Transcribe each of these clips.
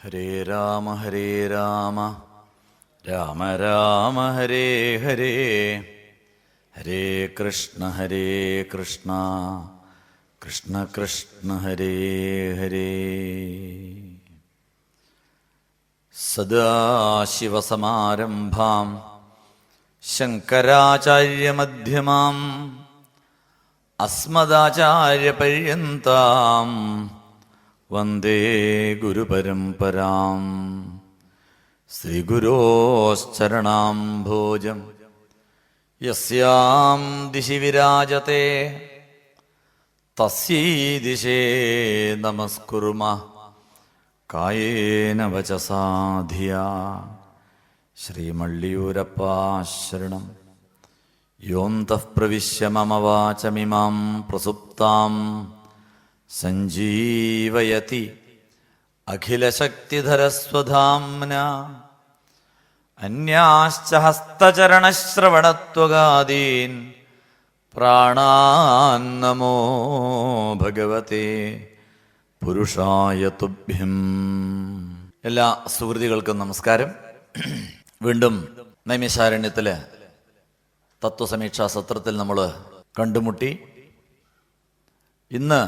ഹരേ രാമ രാമ രാമ ഹരേ ഹരേ, ഹരേ കൃഷ്ണ കൃഷ്ണ കൃഷ്ണ ഹരേ ഹരേ. സദാശിവസമാരംഭാം ശങ്കരാചാര്യമധ്യമാം അസ്മദാചാര്യപര്യന്താം വന്ദേ ഗുരുപരമ്പരാം. ശ്രീഗുരോശ്ചരണാംഭോജം യസ്യാം ദിശി വിരാജത്തെ തസ്യൈ ദിശേ നമസ്കുർമഃ കായേന വചസാ ധിയാ. ശ്രീമള്ളിയൂരപ്പാ ശരണം. യോന്തഃ പ്രവിശ്യ മമ വാചമിമാം പ്രസുപ്താം സഞ്ജീവയതി അഖിലശക്തിധരസ്വധാംനാ. അന്യാശ്ച ഹസ്തചരണശ്രവണത്വഗാദീൻ പ്രാണാൻ നമോ ഭഗവതേ പുരുഷായ തുഭ്യം. എല്ലാ സുഹൃത്തുക്കൾക്കും നമസ്കാരം. വീണ്ടും നൈമിഷാരണ്യത്തിലെ തത്വസമീക്ഷാ സത്രത്തിൽ നമ്മൾ കണ്ടുമുട്ടി. ഇന്ന്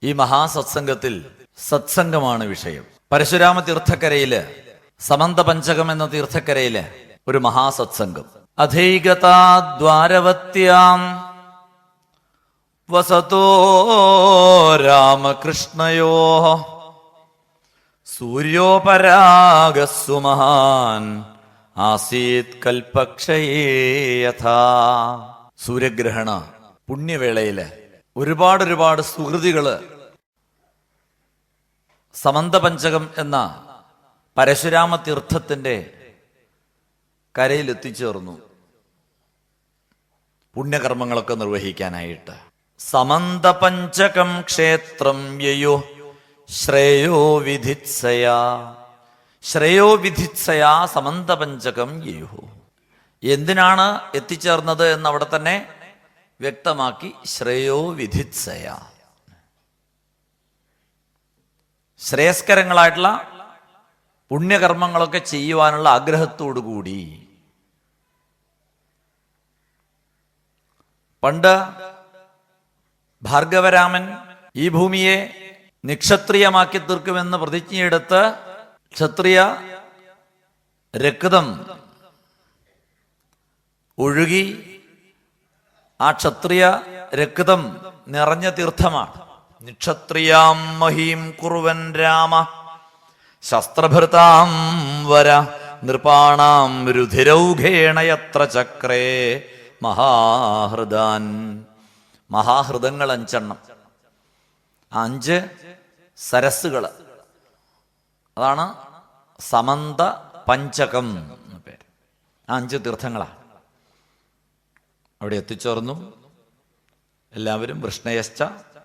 ഈ മഹാസത്സംഗത്തിൽ സത്സംഗമാണ് വിഷയം. പരശുരാമ തീർത്ഥക്കരയില് സമന്ത പഞ്ചകം എന്ന തീർത്ഥക്കരയില് ഒരു മഹാസത്സംഗം. അധൈകതാദ്വാരവത്യാം വസതോ രാമകൃഷ്ണയോ സൂര്യോപരാഗസ്സു മഹാൻ ആസീത് കൽപക്ഷയേ യഥാ. സൂര്യഗ്രഹണ പുണ്യവേളയില് ഒരുപാട് സുഹൃതികള് സമന്തപഞ്ചകം എന്ന പരശുരാമ തീർത്ഥത്തിന്റെ കരയിൽ എത്തിച്ചേർന്നു പുണ്യകർമ്മങ്ങളൊക്കെ നിർവഹിക്കാനായിട്ട്. സമന്തപഞ്ചകം ക്ഷേത്രം യയോ ശ്രേയോ വിധിത്സയാ. ശ്രേയോ വിധിത്സയാ സമന്തപഞ്ചകം യയോ. എന്തിനാണ് എത്തിച്ചേർന്നത് എന്നവിടെ തന്നെ വ്യക്തമാക്കി. ശ്രേയോ വിധിത്സയ, ശ്രേയസ്കരങ്ങളായിട്ടുള്ള പുണ്യകർമ്മങ്ങളൊക്കെ ചെയ്യുവാനുള്ള ആഗ്രഹത്തോടു കൂടി. പണ്ട് ഭാർഗവരാമൻ ഈ ഭൂമിയെ നിക്ഷത്രിയമാക്കി തീർക്കുമെന്ന് പ്രതിജ്ഞയെടുത്ത് ക്ഷത്രിയ രക്തം ഒഴുകി ആ ക്ഷത്രിയ രക്തം നിറഞ്ഞ തീർത്ഥമാണ്. നിക്ഷത്രിയാം മഹീം കുറുവൻ രാമ ശസ്ത്രഭൃതാം വര നൃപാണാം രുധിരൗഘേണ യത്ര ചക്രേ മഹാഹൃദാൻ. മഹാഹൃദങ്ങൾ 5 എണ്ണം, 5 സരസ്സുകൾ. അതാണ് സമന്ത പഞ്ചകം എന്ന പേര്. 5 തീർത്ഥങ്ങളാണ്. അവിടെ എത്തിച്ചേർന്നു എല്ലാവരും. വൃഷ്ണയശ്ച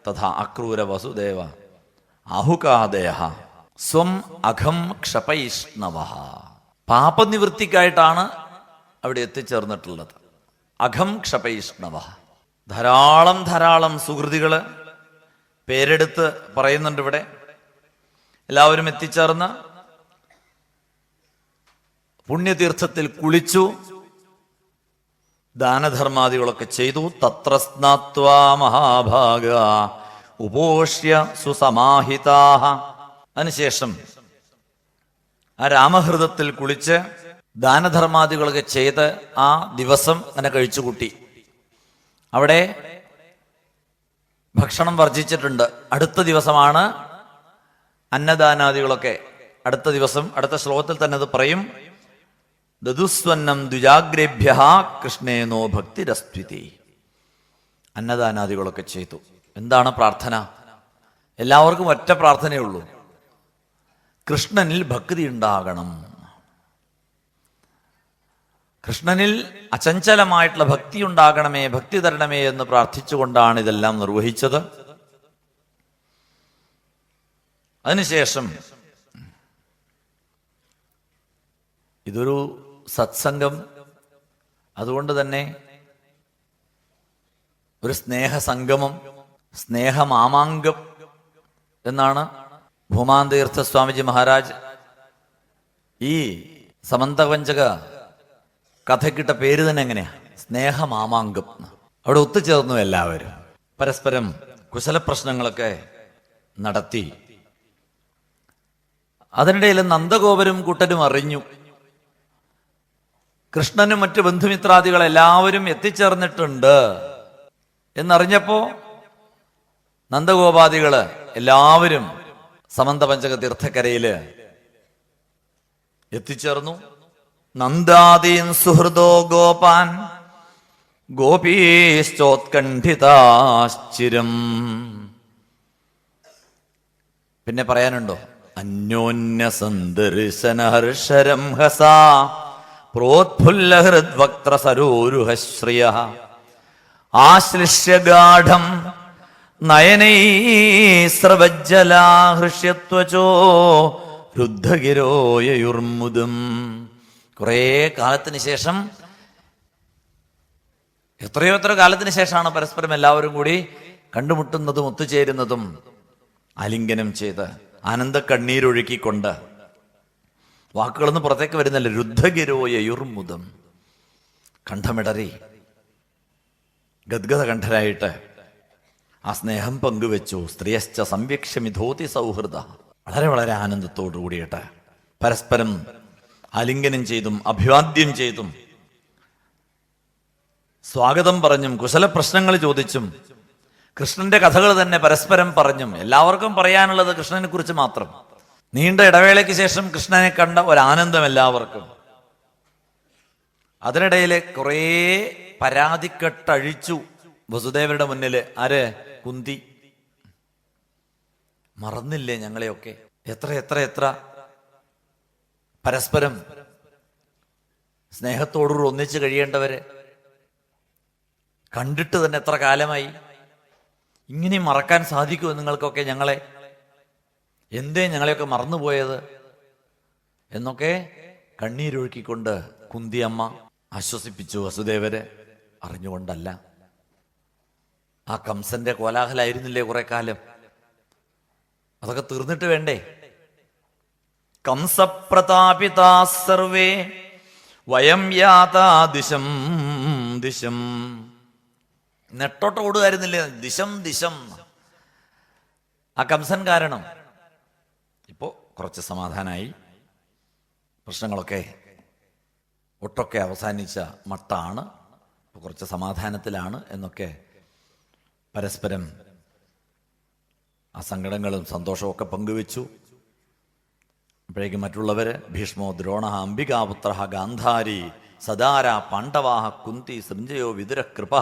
തഥാ അക്രൂര വസുദേവ ആഹുകാദയ സ്വം അഘം ക്ഷപൈഷ്ണവ. പാപനിവൃത്തിക്കായിട്ടാണ് അവിടെ എത്തിച്ചേർന്നിട്ടുള്ളത്. അഘം ക്ഷപൈഷ്ണവ. ധാരാളം സുഹൃതികള് പേരെടുത്ത് പറയുന്നുണ്ട് ഇവിടെ. എല്ലാവരും എത്തിച്ചേർന്ന് പുണ്യതീർത്ഥത്തിൽ കുളിച്ചു, ദാനധർമാദികളൊക്കെ ചെയ്തു. തത്ര സ്നാത്വാ മഹാഭാഗ ഉപോഷ്യ സുസമാഹിതാഹ. അതിനുശേഷം ആ രാമഹൃദത്തിൽ കുളിച്ച് ദാനധർമാദികളൊക്കെ ചെയ്ത് ആ ദിവസം അങ്ങനെ കഴിച്ചുകൂട്ടി. അവിടെ ഭക്ഷണം വർജിച്ചിട്ടുണ്ട്. അടുത്ത ദിവസമാണ് അന്നദാനാദികളൊക്കെ. അടുത്ത ദിവസം, അടുത്ത ശ്ലോകത്തിൽ തന്നെ അത് പറയും. ദദുസ്വന്നം ദ്വിജാഗ്രേഭ്യ കൃഷ്ണേനോ ഭക്തിരസ്ത്വിതി. അന്നദാനാദികളൊക്കെ ചെയ്തു. എന്താണ് പ്രാർത്ഥന? എല്ലാവർക്കും ഒറ്റ പ്രാർത്ഥനയുള്ളൂ, കൃഷ്ണനിൽ ഭക്തി ഉണ്ടാകണം. കൃഷ്ണനിൽ അചഞ്ചലമായിട്ടുള്ള ഭക്തി ഉണ്ടാകണമേ, ഭക്തി തരണമേ എന്ന് പ്രാർത്ഥിച്ചുകൊണ്ടാണ് ഇതെല്ലാം നിർവഹിച്ചത്. അതിനുശേഷം ഇതൊരു സത്സംഗം, അതുകൊണ്ട് തന്നെ ഒരു സ്നേഹസംഗമം, സ്നേഹമാമാങ്കം എന്നാണ് ഭൂമാന്തീർത്ഥ സ്വാമിജി മഹാരാജ് ഈ സമന്തപഞ്ചക കഥയ്ക്കിട്ട പേര് തന്നെ എങ്ങനെയാ? സ്നേഹമാമാങ്കം. അവിടെ ഒത്തുചേർന്നു എല്ലാവരും, പരസ്പരം കുശലപ്രശ്നങ്ങളൊക്കെ നടത്തി. അതിനിടയിൽ നന്ദഗോപരും കൂട്ടരും അറിഞ്ഞു കൃഷ്ണനും മറ്റ് ബന്ധുമിത്രാദികൾ എല്ലാവരും എത്തിച്ചേർന്നിട്ടുണ്ട് എന്നറിഞ്ഞപ്പോ നന്ദഗോപാദികള് എല്ലാവരും സമന്തപഞ്ചക തീർത്ഥക്കരയില് എത്തിച്ചേർന്നു. നന്ദാദീൻ സുഹൃദോ ഗോപാൻ ഗോപീശ്ചോത്കണ്ഠിതാശ്ചിരം. പിന്നെ പറയാനുണ്ടോ? അന്യോന്യ സന്ദർശന ഹർഷരം ഹസാ പ്രോത്ഫുല്ലഹൃദ്വക്ത്ര സരോരുഹശ്രിയ ആശ്ലിഷ്യ ഗാഢം നയനൈസ്രവജ്ജലാഹൃഷ്യത്വചോ രുദ്ധഗിരോയുർമുദം. കുറേ കാലത്തിന് ശേഷം, എത്രയോ കാലത്തിന് ശേഷമാണ് പരസ്പരം എല്ലാവരും കൂടി കണ്ടുമുട്ടുന്നതും ഒത്തുചേരുന്നതും. ആലിംഗനം ചെയ്ത് ആനന്ദ കണ്ണീരൊഴുക്കിക്കൊണ്ട്, വാക്കുകളൊന്നും പുറത്തേക്ക് വരുന്നില്ല. രുദ്ധഗിരോയുർമുദം, കണ്ഠമിടറി ഗദ്ഗദ കണ്ഠരായിട്ട് ആ സ്നേഹം പങ്കുവെച്ചു. സ്ത്രീയശ്ച സംവ്യക്ഷമിധോതി സൗഹൃദ. വളരെ വളരെ ആനന്ദത്തോടു കൂടിയിട്ട് പരസ്പരം ആലിംഗനം ചെയ്തും അഭിവാദ്യം ചെയ്തും സ്വാഗതം പറഞ്ഞും കുശലപ്രശ്നങ്ങൾ ചോദിച്ചും കൃഷ്ണന്റെ കഥകൾ തന്നെ പരസ്പരം പറഞ്ഞും. എല്ലാവർക്കും പറയാനുള്ളത് കൃഷ്ണനെ കുറിച്ച് മാത്രം. നീണ്ട ഇടവേളയ്ക്ക് ശേഷം കൃഷ്ണനെ കണ്ട ഒരാനന്ദം എല്ലാവർക്കും. അതിനിടയില് കുറേ പരാതിക്കെട്ടഴിച്ചു വസുദേവരുടെ മുന്നില്. ആര്? കുന്തി. മറന്നില്ലേ ഞങ്ങളെയൊക്കെ? എത്ര എത്ര എത്ര പരസ്പരം സ്നേഹത്തോടുകൂടി ഒന്നിച്ചു കഴിയേണ്ടവര്, കണ്ടിട്ട് തന്നെ എത്ര കാലമായി. ഇങ്ങനെ മറക്കാൻ സാധിക്കുമോ നിങ്ങൾക്കൊക്കെ ഞങ്ങളെ? എന്തേ ഞങ്ങളെയൊക്കെ മറന്നുപോയത് എന്നൊക്കെ കണ്ണീരൊഴുക്കിക്കൊണ്ട് കുന്തിയമ്മ ആശ്വസിപ്പിച്ചു വസുദേവരെ. അറിഞ്ഞുകൊണ്ടല്ല, ആ കംസന്റെ കോലാഹലായിരുന്നില്ലേ കുറെ കാലം? അതൊക്കെ തീർന്നിട്ട് വേണ്ടേ? കംസപ്രതാപിതാ സർവേ വയം യാതാ ദിശം ദിശം. നെട്ടോട്ട് ഓടുകയായിരുന്നില്ലേ? ദിശം ദിശം. ആ കംസൻ കാരണം ഇപ്പോ കുറച്ച് സമാധാനമായി. പ്രശ്നങ്ങളൊക്കെ ഒട്ടൊക്കെ അവസാനിച്ച മട്ടാണ്. കുറച്ച് സമാധാനത്തിലാണ് എന്നൊക്കെ പരസ്പരം ആ സങ്കടങ്ങളും സന്തോഷവും ഒക്കെ പങ്കുവെച്ചു. അപ്പോഴേക്കും മറ്റുള്ളവര് ഭീഷ്മോ ദ്രോണ അംബികാപുത്ര ഗാന്ധാരി സദാര പാണ്ഡവാഹ കുന്തി സഞ്ജയോ വിതുര കൃപ,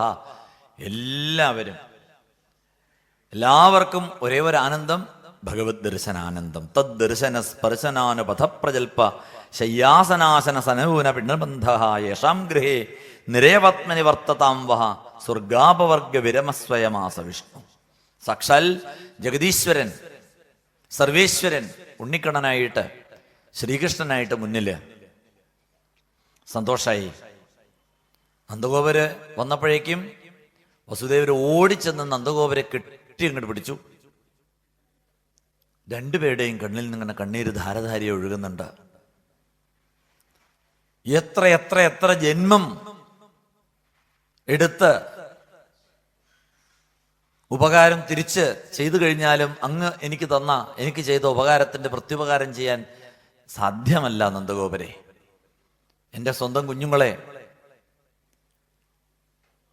എല്ലാവർക്കും ഒരേ ഒരു ആനന്ദം, ഭഗവത് ദർശനാനന്ദം. തദ് ദർശന സ്പർശനാന പഥപ്രജൽപ ശയ്യാസനാശന സനൂന പിണ്ടബന്ധ യേഷാം ഗൃഹേ നിരയപത്മനി വർത്തതാം വഹ സ്വർഗാപവർഗ വിരമസ്വയമാസ വിഷ്ണു. സാക്ഷാൽ ജഗദീശ്വരൻ, സർവേശ്വരൻ, ഉണ്ണിക്കണ്ണനായിട്ട് ശ്രീകൃഷ്ണനായിട്ട് മുന്നില്. സന്തോഷായി. നന്ദഗോപര് വന്നപ്പോഴേക്കും വസുദേവര് ഓടിച്ചെന്ന് നന്ദഗോപരെ കെട്ടി അങ്ങോട്ട് പിടിച്ചു. രണ്ടുപേരുടെയും കണ്ണിൽ നിന്നിങ്ങനെ കണ്ണീര് ധാരധാരിയെ ഒഴുകുന്നുണ്ട്. എത്ര എത്ര എത്ര ജന്മം എടുത്ത് ഉപകാരം തിരിച്ച് ചെയ്തു കഴിഞ്ഞാലും അങ്ങ് എനിക്ക് ചെയ്ത ഉപകാരത്തിന്റെ പ്രത്യുപകാരം ചെയ്യാൻ സാധ്യമല്ല നന്ദഗോപരെ. എൻ്റെ സ്വന്തം കുഞ്ഞുങ്ങളെ,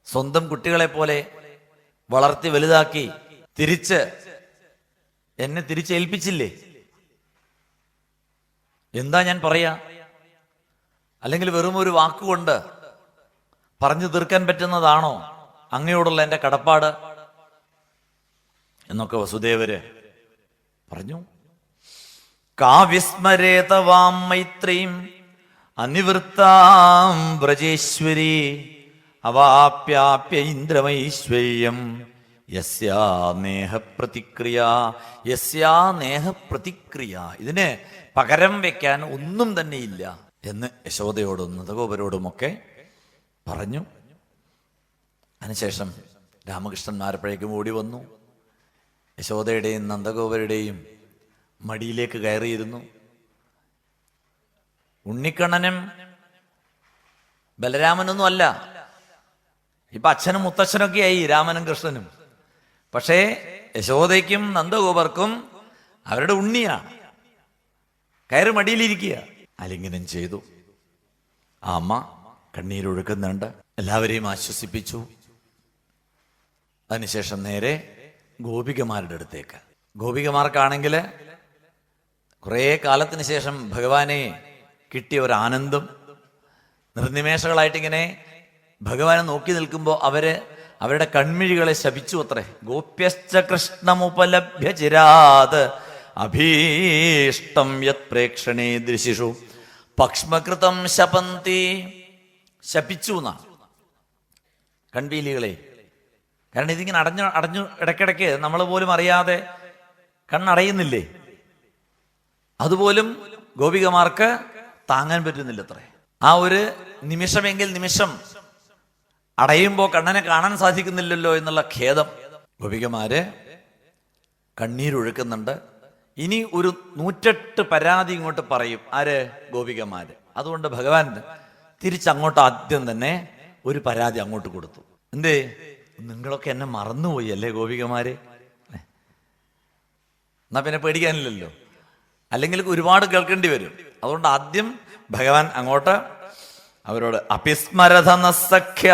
സ്വന്തം കുട്ടികളെ പോലെ വളർത്തി വലുതാക്കി എന്നെ തിരിച്ചേൽപ്പിച്ചില്ലേ? എന്താ ഞാൻ പറയാ? അല്ലെങ്കിൽ വെറും ഒരു വാക്കുകൊണ്ട് പറഞ്ഞു തീർക്കാൻ പറ്റുന്നതാണോ അങ്ങയോടുള്ള എൻ്റെ കടപ്പാട് എന്നൊക്കെ വസുദേവര് പറഞ്ഞു. കാവ്യസ്മരേതവാം മൈത്രീം അനിവൃത്താം വ്രജേശ്വരി അവാപ്യാപ്യ ഇന്ദ്രമൈശ്വര്യം യസ്യാ നേഹപ്രതിക്രിയ. ഇതിന് പകരം വെക്കാൻ ഒന്നും തന്നെ ഇല്ല എന്ന് യശോദയോടും നന്ദഗോപരോടുമൊക്കെ പറഞ്ഞു. അതിനുശേഷം രാമകൃഷ്ണന്മാരപ്പോഴേക്കും ഓടി വന്നു. യശോദയുടെയും നന്ദഗോപരുടെയും മടിയിലേക്ക് കയറിയിരുന്നു. ഉണ്ണിക്കണ്ണനും ബലരാമനൊന്നും അല്ല, ഇപ്പൊ അച്ഛനും മുത്തച്ഛനൊക്കെ ആയി രാമനും കൃഷ്ണനും. പക്ഷേ യശോദയ്ക്കും നന്ദഗോപർക്കും അവരുടെ ഉണ്ണിയാണ്. കയറി മടിയിലിരിക്കുക. ആലിംഗനം ചെയ്തു. ആ അമ്മ കണ്ണീരൊഴുക്കുന്നുണ്ട്. എല്ലാവരെയും ആശ്വസിപ്പിച്ചു. അതിനുശേഷം നേരെ ഗോപികമാരുടെ അടുത്തേക്ക്. ഗോപികമാർക്കാണെങ്കിൽ കുറേ കാലത്തിന് ശേഷം ഭഗവാനെ കിട്ടിയ ഒരു ആനന്ദം. നിർനിമേഷങ്ങളായിട്ടിങ്ങനെ ഭഗവാനെ നോക്കി നിൽക്കുമ്പോൾ അവരുടെ കൺമിഴികളെ ശപിച്ചു അത്രേ. ഗോപ്യശ്ച കൃഷ്ണമുപലഭ്യ ചിരാത് അഭീഷ്ടം യത് പ്രേക്ഷണേ ദൃശിഷു പക്ഷ്മകൃതം ശപന്തി. ശപിച്ചു എന്നാണ് കൺപീലികളെ. കാരണം ഇതിങ്ങനെ അടഞ്ഞു ഇടയ്ക്കിടയ്ക്ക് നമ്മൾ പോലും അറിയാതെ കണ്ണടയുന്നില്ലേ, അതുപോലും ഗോപികമാർക്ക് താങ്ങാൻ പറ്റുന്നില്ല അത്രേ. ആ ഒരു നിമിഷമെങ്കിൽ നിമിഷം അടയുമ്പോൾ കണ്ണനെ കാണാൻ സാധിക്കുന്നില്ലല്ലോ എന്നുള്ള ഖേദം. ഗോപികമാര് കണ്ണീരൊഴുക്കുന്നുണ്ട്. ഇനി ഒരു 108 പരാതി ഇങ്ങോട്ട് പറയും. ആര്? ഗോപികമാര്. അതുകൊണ്ട് ഭഗവാൻ തിരിച്ചങ്ങോട്ട് ആദ്യം തന്നെ ഒരു പരാതി അങ്ങോട്ട് കൊടുത്തു. എന്തേ? നിങ്ങളൊക്കെ എന്നെ മറന്നുപോയി അല്ലേ ഗോപികമാര്? എന്നാ പിന്നെ പേടിക്കാനില്ലല്ലോ, അല്ലെങ്കിൽ ഒരുപാട് കേൾക്കേണ്ടി വരും. അതുകൊണ്ട് ആദ്യം ഭഗവാൻ അങ്ങോട്ട് അവരോട് അപിസ്മരഥനസഖ്യ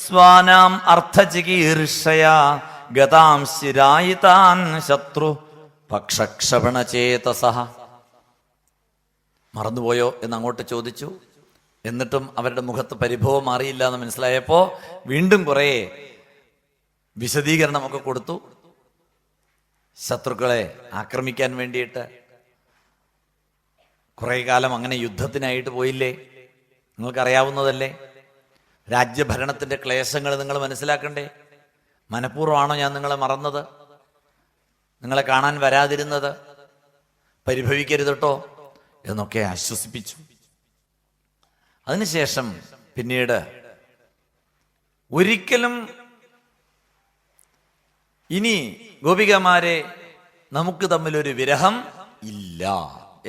സ്വാനാം അർത്ഥചികീർഷയാ ഗതാം ശിരായിതാൻ ശത്രു പക്ഷക്ഷപണചേതസഃ. മറന്നുപോയോ എന്ന് അങ്ങോട്ട് ചോദിച്ചു. എന്നിട്ടും അവരുടെ മുഖത്ത് പരിഭവം മാറിയില്ല എന്ന് മനസ്സിലായപ്പോ വീണ്ടും കുറേ വിശദീകരണമൊക്കെ കൊടുത്തു. ശത്രുക്കളെ ആക്രമിക്കാൻ വേണ്ടിയിട്ട് കുറെ കാലം അങ്ങനെ യുദ്ധത്തിനായിട്ട് പോയില്ലേ, നിങ്ങൾക്കറിയാവുന്നതല്ലേ. രാജ്യഭരണത്തിന്റെ ക്ലേശങ്ങൾ നിങ്ങൾ മനസ്സിലാക്കണ്ടേ. മനഃപൂർവ്വമാണോ ഞാൻ നിങ്ങളെ മറന്നത്, നിങ്ങളെ കാണാൻ വരാതിരുന്നത്? പരിഭവിക്കരുതട്ടോ എന്നൊക്കെ ആശ്വസിപ്പിച്ചു. അതിനുശേഷം പിന്നീട് ഒരിക്കലും ഇനി ഗോപികമാരെ നമുക്ക് തമ്മിലൊരു വിരഹം ഇല്ല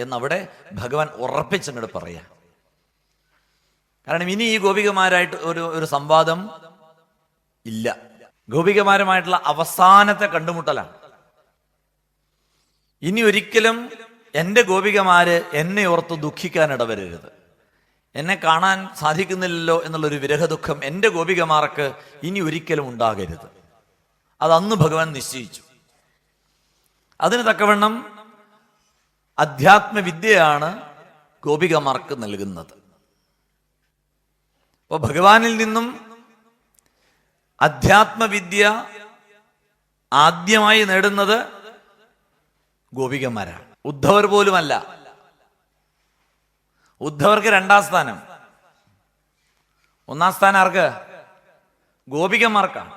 എന്നവിടെ ഭഗവാൻ ഉറപ്പിച്ചങ്ങോട്ട് പറയാം. കാരണം ഇനി ഈ ഗോപികമാരായിട്ട് ഒരു സംവാദം ഇല്ല. ഗോപികമാരുമായിട്ടുള്ള അവസാനത്തെ കണ്ടുമുട്ടലാണ്. ഇനി ഒരിക്കലും എൻ്റെ ഗോപികമാര് എന്നെ ഓർത്ത് ദുഃഖിക്കാൻ ഇടവരരുത്. എന്നെ കാണാൻ സാധിക്കുന്നില്ലല്ലോ എന്നുള്ളൊരു വിരഹദുഃഖം എൻ്റെ ഗോപികമാർക്ക് ഇനി ഒരിക്കലും ഉണ്ടാകരുത്. അതന്ന് ഭഗവാൻ നിശ്ചയിച്ചു. അതിന് തക്കവണ്ണം അധ്യാത്മവിദ്യയാണ് ഗോപികമാർക്ക് നൽകുന്നത്. അപ്പോൾ ഭഗവാനിൽ നിന്നും അധ്യാത്മവിദ്യ ആദ്യമായി നേടുന്നത് ഗോപികമാരാണ്. ഉദ്ധവർ പോലുമല്ല. ഉദ്ധവർക്ക് 2ാം സ്ഥാനം. 1ാം സ്ഥാനം ആർക്ക്? ഗോപികമാർക്കാണ്.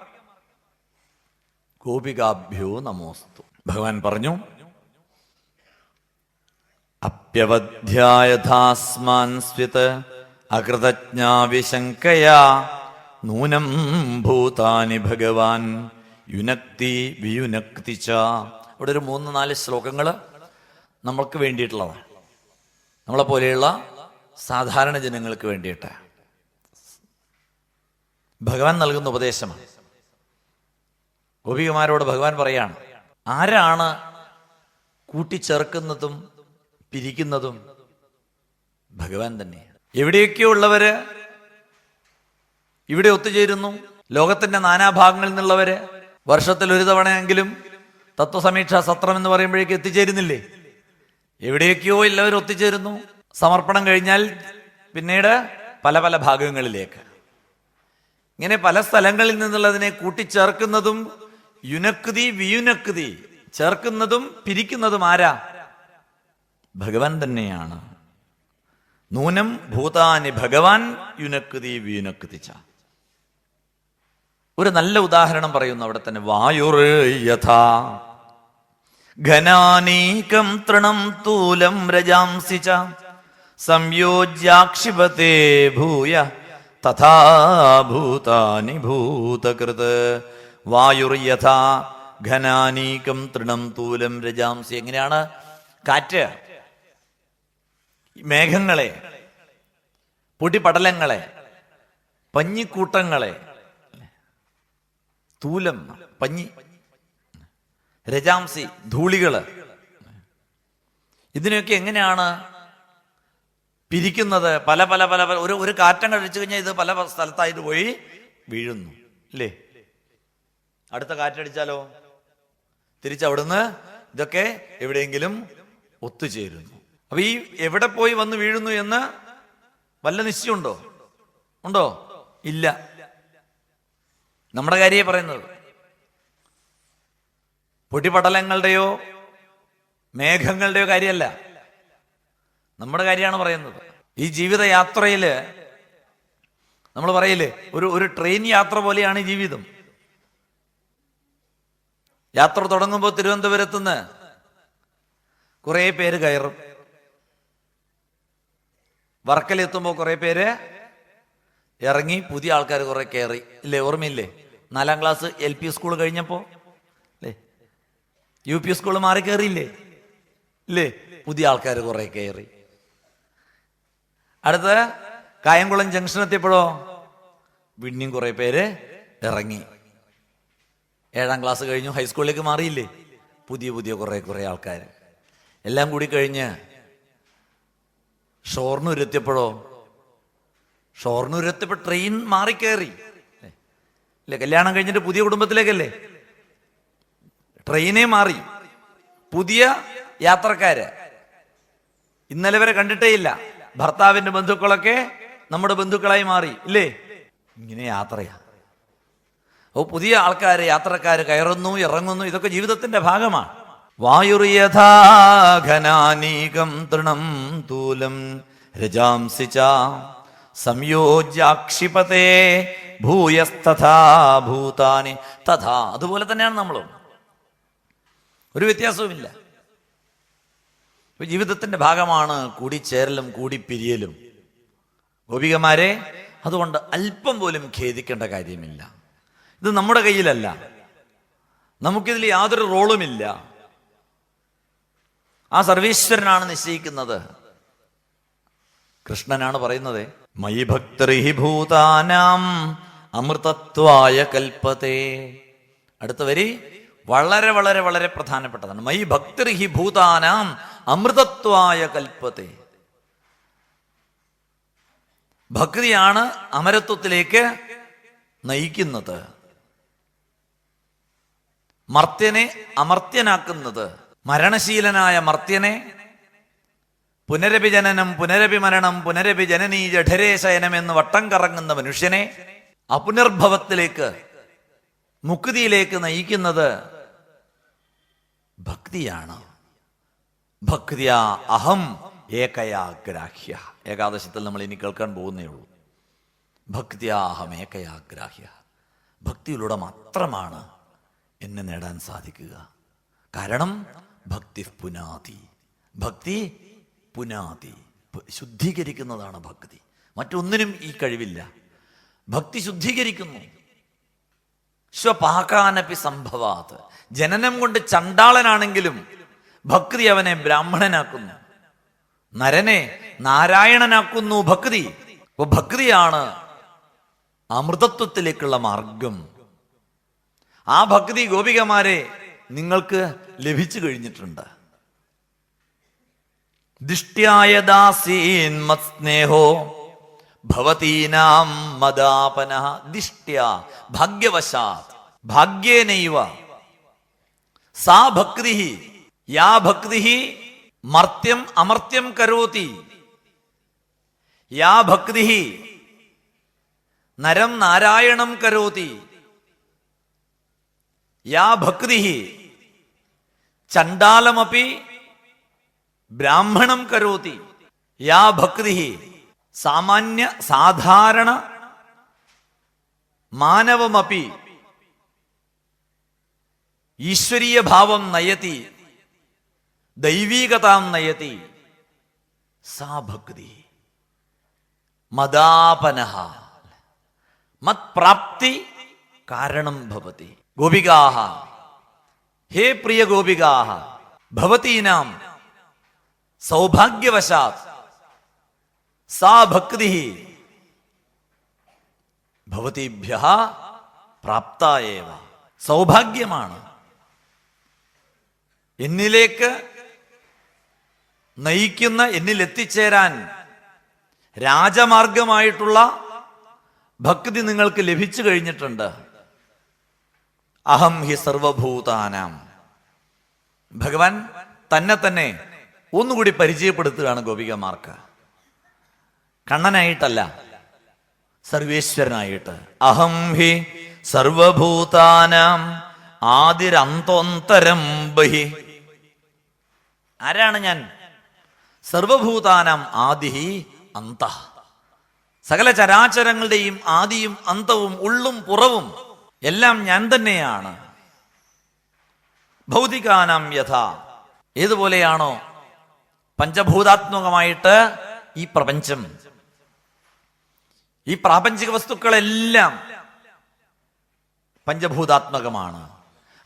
ഗോപികാഭ്യോ നമോസ്തു. ഭഗവാൻ പറഞ്ഞു, അപ്യവധ്യായഥാസ്മാൻ സ്വിത് അകൃതജ്ഞാവിശങ്കയാ നൂനം ഭൂതാനി ഭഗവാൻ യുനക്തി വിയുനക്തി ച. ഇവിടെ ഒരു 3-4 ശ്ലോകങ്ങൾ നമ്മൾക്ക് വേണ്ടിയിട്ടുള്ളതാണ്. നമ്മളെ പോലെയുള്ള സാധാരണ ജനങ്ങൾക്ക് വേണ്ടിയിട്ട് ഭഗവാൻ നൽകുന്ന ഉപദേശമാണ്. ഗോപികമാരോട് ഭഗവാൻ പറയാണ്, ആരാണ് കൂട്ടിച്ചേർക്കുന്നതും പിരിക്കുന്നതും? ഭഗവാൻ തന്നെയാണ്. എവിടെയൊക്കെയോ ഉള്ളവര് ഇവിടെ ഒത്തുചേരുന്നു. ലോകത്തിന്റെ നാനാഭാഗങ്ങളിൽ നിന്നുള്ളവര് വർഷത്തിൽ ഒരു തവണയെങ്കിലും തത്വസമീക്ഷാ സത്രം എന്ന് പറയുമ്പോഴേക്ക് എത്തിച്ചേരുന്നില്ലേ? എവിടെയൊക്കെയോ എല്ലാവരും ഒത്തുചേരുന്നു. സമർപ്പണം കഴിഞ്ഞാൽ പിന്നീട് പല പല ഭാഗങ്ങളിലേക്ക്, ഇങ്ങനെ പല സ്ഥലങ്ങളിൽ നിന്നുള്ളതിനെ കൂട്ടിച്ചേർക്കുന്നതും യുനക്തി വിയുനക്തി, ചേർക്കുന്നതും പിരിക്കുന്നതും ആരാ? ഭഗവാൻ തന്നെയാണ്. നൂനം ഭൂതാനി ഭഗവാൻ യുനക്തി വിയുനക്തി ച. ഒരു നല്ല ഉദാഹരണം പറയുന്നു അവിടെ തന്നെ. വായുർ യഥാ ഘനാനീകം തൃണം തൂലം രജാംസി ച സംയോജ്യാക്ഷിപതേ ഭൂയ തഥാ ഭൂതാനി ഭൂതകൃത്. വായുർ യഥാ ഘനാനീകം തൃണം തൂലം രജാംസി. എങ്ങനെയാണ് കാറ്റ്, മേഘങ്ങളെ, പൊടിപടലങ്ങളെ, പഞ്ഞിക്കൂട്ടങ്ങളെ, സ്ഥൂലം, പഞ്ഞി, രജാംസി, ധൂളികള്, ഇതിനെയൊക്കെ എങ്ങനെയാണ് പിരിക്കുന്നത്? പല പല പല ഒരു കാറ്റം കഴിച്ചു കഴിഞ്ഞാൽ ഇത് പല സ്ഥലത്തായിട്ട് പോയി വീഴുന്നു അല്ലേ? അടുത്ത കാറ്റടിച്ചാലോ തിരിച്ചവിടുന്ന് ഇതൊക്കെ എവിടെയെങ്കിലും ഒത്തുചേരുന്നു. അപ്പൊ ഈ എവിടെ പോയി വന്ന് വീഴുന്നു എന്ന് വല്ല നിശ്ചയമുണ്ടോ? ഉണ്ടോ? ഇല്ല. നമ്മുടെ കാര്യമേ പറയുന്നത്. പൊടിപടലങ്ങളുടെയോ മേഘങ്ങളുടെയോ കാര്യമല്ല, നമ്മുടെ കാര്യമാണ് പറയുന്നത്. ഈ ജീവിതയാത്രയില് നമ്മൾ പറയില്ലേ, ഒരു ട്രെയിൻ യാത്ര പോലെയാണ് ഈ ജീവിതം. യാത്ര തുടങ്ങുമ്പോൾ തിരുവനന്തപുരത്തുനിന്ന് കുറെ പേര് കയറും, വർക്കലെത്തുമ്പോൾ കുറെ പേര് ഇറങ്ങി, പുതിയ ആൾക്കാർ കുറെ കയറി ഇല്ലേ? ഓർമ്മയില്ലേ? 4ാം ക്ലാസ് LP സ്കൂൾ കഴിഞ്ഞപ്പോ അല്ലേ, UP സ്കൂൾ മാറി കയറിയില്ലേ ഇല്ലേ? പുതിയ ആൾക്കാർ കുറെ കയറി. അടുത്ത് കായംകുളം ജംഗ്ഷൻ എത്തിയപ്പോഴോ പിന്നെയും കുറെ പേര് ഇറങ്ങി. 7ാം ക്ലാസ് കഴിഞ്ഞു, ഹൈസ്കൂളിലേക്ക് മാറിയില്ലേ? പുതിയ പുതിയ കുറെ ആൾക്കാർ. എല്ലാം കൂടി കഴിഞ്ഞ് ഷൊർണൂരെത്തിയപ്പോഴോ ട്രെയിൻ മാറിക്കയറി അല്ലേ? കല്യാണം കഴിഞ്ഞിട്ട് പുതിയ കുടുംബത്തിലേക്കല്ലേ, ട്രെയിനേ മാറി. പുതിയ യാത്രക്കാര്, ഇന്നലെ വരെ കണ്ടിട്ടേ ഇല്ല. ഭർത്താവിന്റെ ബന്ധുക്കളൊക്കെ നമ്മുടെ ബന്ധുക്കളായി മാറി ഇല്ലേ? ഇങ്ങനെ യാത്രയാ. ഓ, പുതിയ ആൾക്കാര്, യാത്രക്കാര് കയറുന്നു, ഇറങ്ങുന്നു. ഇതൊക്കെ ജീവിതത്തിന്റെ ഭാഗമാണ്. വായുർയഥാഘനാനീകം തൃണം തൂലം രജാംസി ച സംയോജ്യാക്ഷിപതേ ഭൂയസ്തഥാ ഭൂതാനി തഥാ. അതുപോലെ തന്നെയാണ് നമ്മളും, ഒരു വ്യത്യാസവുമില്ല. ജീവിതത്തിന്റെ ഭാഗമാണ് കൂടിച്ചേരലും കൂടിപ്പിരിയലും. ഗോപികമാരെ, അതുകൊണ്ട് അല്പം പോലും ഖേദിക്കേണ്ട കാര്യമില്ല. ഇത് നമ്മുടെ കയ്യിലല്ല, നമുക്കിതിൽ യാതൊരു റോളുമില്ല. ആ സർവീശ്വരനാണ് നിശ്ചയിക്കുന്നത്. കൃഷ്ണനാണ് പറയുന്നത്, മയി ഭക്തർഹി ഭൂതാനാം അമൃതത്വായ കൽപ്പതേ. അടുത്ത വരി വളരെ വളരെ വളരെ പ്രധാനപ്പെട്ടതാണ്. മയി ഭക്തർഹി ഭൂതാനാം അമൃതത്വായ കൽപ്പതേ. ഭക്തിയാണ് അമരത്വത്തിലേക്ക് നയിക്കുന്നത്, മർത്യനെ അമർത്യനാക്കുന്നത്. മരണശീലനായ മർത്യനെ പുനരഭിജനനം, പുനരഭിമരണം, പുനരഭിജനനീ ജഠരേ ശയനം എന്ന് വട്ടം കറങ്ങുന്ന മനുഷ്യനെ അപുനർഭവത്തിലേക്ക്, മുക്തിയിലേക്ക് നയിക്കുന്നത് ഭക്തിയാണ്. ഭക്തിയാ അഹം ഏകയാഗ്രാഹ്യ. ഏകാദശത്തിൽ നമ്മൾ ഇനി കേൾക്കാൻ പോകുന്നേ ഉള്ളൂ. ഭക്തിയാ അഹം ഏകയാഗ്രാഹ്യ. ഭക്തിയിലൂടെ മാത്രമാണ് എന്നെ നേടാൻ സാധിക്കുക. കാരണം ഭക്തി പുനാതി. ഭക്തി പുനാതി, ശുദ്ധീകരിക്കുന്നതാണ് ഭക്തി. മറ്റൊന്നിനും ഈ കഴിവില്ല. ഭക്തി ശുദ്ധീകരിക്കുന്നു. സ്വപാകാനപി സംഭവാത്. ജനനം കൊണ്ട് ചണ്ടാളനാണെങ്കിലും ഭക്തി അവനെ ബ്രാഹ്മണനാക്കുന്നു, നരനെ നാരായണനാക്കുന്നു ഭക്തി. അപ്പൊ ഭക്തിയാണ് അമൃതത്വത്തിലേക്കുള്ള മാർഗം. ആ ഭക്തി ഗോപികമാരെ നിങ്ങൾക്ക് ലഭിച്ചു കഴിഞ്ഞിട്ടുണ്ട്. ദിഷ്ട്യായ ദാസീൻ മത്സ്നേഹോ ഭവതീനാം മദാപനഃ. ദിഷ്ട്യ, ഭാഗ്യവശാത്, ഭാഗ്യേനൈവ സാ ഭക്തി, യാ ഭക്തി മർത്യം അമർത്യം കരോതി, യാ ഭക്തി നരം നാരായണം കരോതി, യാ ഭക്തി ചണ്ടാലമപി ബ്രാഹ്മണം കരോതി, യാ ഭക്തി സാമാന്യ സാധാരണ മാനവമപി ഈശ്വരീയ ഭാവം നയതി, ദൈവീകതാം നയതി, സാ ഭക്തി മദാപനഃ മത്പ്രാപ്തി കാരണം ഭവതി. ഗോപികാഹ, ഹേ പ്രിയ ഗോപികാഹ, ഭവതീനാം സൗഭാഗ്യവശാത് സാ ഭക്തി ഭവതിഭ്യഃ പ്രാപ്തായേവ. സൗഭാഗ്യമാണ് എന്നിലേക്ക് നയിക്കുന്ന, എന്നിൽ എത്തിച്ചേരാൻ രാജമാർഗമായിട്ടുള്ള ഭക്തി നിങ്ങൾക്ക് ലഭിച്ചു കഴിഞ്ഞിട്ടുണ്ട്. അഹം ഹി സർവഭൂതാനാം. ഭഗവാൻ തന്നെ ഒന്നുകൂടി പരിചയപ്പെടുത്തുകയാണ് ഗോപികമാർക്ക്. കണ്ണനായിട്ടല്ല, സർവേശ്വരനായിട്ട്. അഹം ഹി സർവഭൂതാനാം ആദിരന്തോന്തരം ബഹി. ആരാണ് ഞാൻ? സർവഭൂതാനാം ആദിഹി അന്തഃ. സകല ചരാചരങ്ങളുടെയും ആദിയും അന്തവും ഉള്ളും പുറവും എല്ലാം ഞാൻ തന്നെയാണ്. ഭൗതികാനാം യഥ. ഏതുപോലെയാണോ പഞ്ചഭൂതാത്മകമായിട്ട് ഈ പ്രപഞ്ചം, ഈ പ്രാപഞ്ചിക വസ്തുക്കളെല്ലാം പഞ്ചഭൂതാത്മകമാണ്.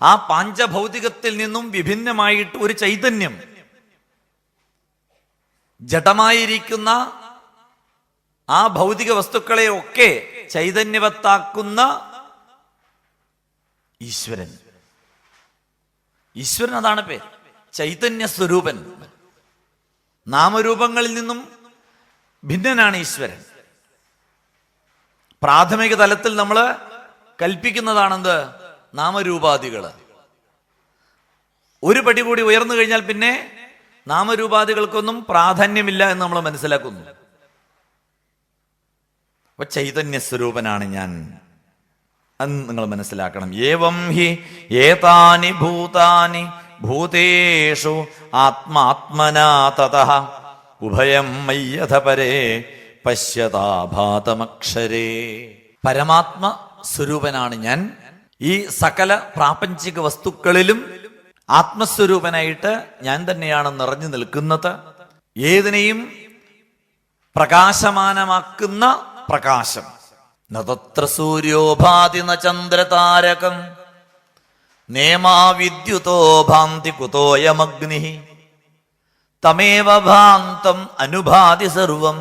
ആ പാഞ്ചഭൗതികത്തിൽ നിന്നും വിഭിന്നമായിട്ട് ഒരു ചൈതന്യം, ജഡമായിരിക്കുന്ന ആ ഭൗതിക വസ്തുക്കളെയൊക്കെ ചൈതന്യവത്താക്കുന്ന ഈശ്വരൻ. ഈശ്വരൻ അതാണ് പേര്, ചൈതന്യ സ്വരൂപൻ. നാമരൂപങ്ങളിൽ നിന്നും ഭിന്നനാണ് ഈശ്വരൻ. പ്രാഥമിക തലത്തിൽ നമ്മൾ കൽപ്പിക്കുന്നതാണെന്ത്? നാമരൂപാദികള്. ഒരു പടി കൂടി ഉയർന്നു കഴിഞ്ഞാൽ പിന്നെ നാമരൂപാദികൾക്കൊന്നും പ്രാധാന്യമില്ല എന്ന് നമ്മൾ മനസ്സിലാക്കുന്നു. അപ്പൊ ചൈതന്യ സ്വരൂപനാണ് ഞാൻ എന്ന് നിങ്ങൾ മനസ്സിലാക്കണം. ഏവം ഹി ഏതാനി ഭൂതാനി ഭൂതേഷു ആത്മാത്മനാ തതഃ ഉഭയം മയ്യഥ പരേ പശ്യതാഭാതമക്ഷരേ. പരമാത്മ സ്വരൂപനാണ് ഞാൻ. ഈ സകല പ്രാപഞ്ചിക വസ്തുക്കളിലും ആത്മസ്വരൂപനായിട്ട് ഞാൻ തന്നെയാണ് നിറഞ്ഞു നിൽക്കുന്നത്. ഏതിനെയും പ്രകാശമാനമാക്കുന്ന പ്രകാശം. നതത്ര സൂര്യോഭാതി ന ചന്ദ്രതാരകം നേമാ വിദ്യുതോ ഭാന്തി കുതോയമഗ്നി തമേവ ഭാന്തം അനുഭാതി സർവം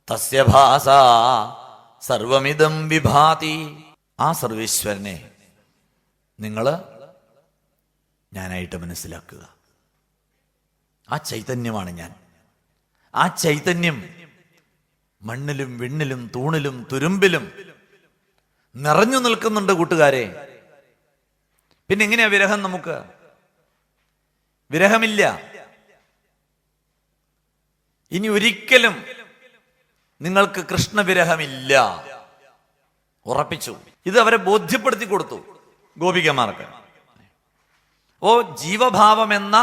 തസ്യ ഭാസാ സർവമിദം വിഭാതി. ആ സർവേശ്വരനെ നിങ്ങൾ ഞാനായിട്ട് മനസ്സിലാക്കുക. ആ ചൈതന്യമാണ് ഞാൻ. ആ ചൈതന്യം മണ്ണിലും വിണ്ണിലും തൂണിലും തുരുമ്പിലും നിറഞ്ഞു നിൽക്കുന്നുണ്ട് കൂട്ടുകാരെ. പിന്നെ എങ്ങനെയാ വിരഹം? നമുക്ക് വിരഹമില്ല. ഇനി ഒരിക്കലും നിങ്ങൾക്ക് കൃഷ്ണവിരഹമില്ല. ഉറപ്പിച്ചു. ഇത് അവരെ ബോധ്യപ്പെടുത്തി കൊടുത്തു ഗോപികമാർക്ക്. ഓ, ജീവഭാവം എന്ന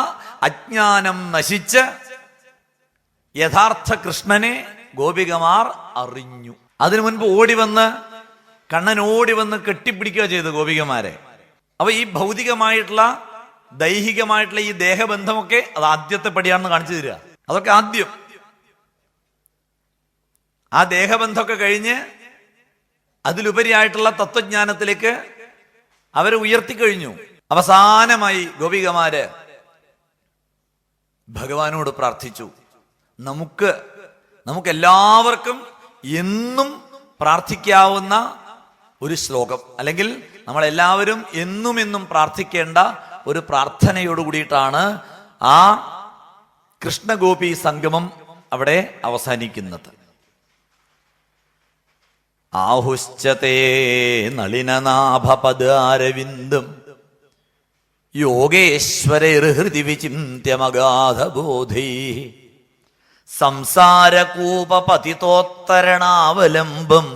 അജ്ഞാനം നശിച്ച് യഥാർത്ഥ കൃഷ്ണനെ ഗോപികമാർ അറിഞ്ഞു. അതിനു മുൻപ് കണ്ണൻ ഓടി വന്ന് കെട്ടിപ്പിടിക്കുക ചെയ്തു ഗോപികമാരെ. അപ്പൊ ഈ ഭൗതികമായിട്ടുള്ള ദൈഹികമായിട്ടുള്ള ഈ ദേഹബന്ധമൊക്കെ അത് ആദ്യത്തെ പടിയാണെന്ന് കാണിച്ചു തരിക. അതൊക്കെ ആദ്യം. ആ ദേഹബന്ധമൊക്കെ കഴിഞ്ഞ് അതിലുപരിയായിട്ടുള്ള തത്വജ്ഞാനത്തിലേക്ക് അവരെ ഉയർത്തിക്കഴിഞ്ഞു. അവസാനമായി ഗോപികമാര് ഭഗവാനോട് പ്രാർത്ഥിച്ചു. നമുക്കെല്ലാവർക്കും എന്നും പ്രാർത്ഥിക്കാവുന്ന ഒരു ശ്ലോകം, അല്ലെങ്കിൽ നമ്മളെല്ലാവരും എന്നും പ്രാർത്ഥിക്കേണ്ട ഒരു പ്രാർത്ഥനയോട് കൂടിയിട്ടാണ് ആ കൃഷ്ണഗോപി സംഗമം അവിടെ അവസാനിക്കുന്നത്. ആഹുശ്ചതേ നളിനനാഭപദാരവിന്ദം യോഗേശ്വരൈർഹൃദി വിചിന്യമഗാധബോധൈ സംസാരകൂപപതിതോത്തരണാവലംബം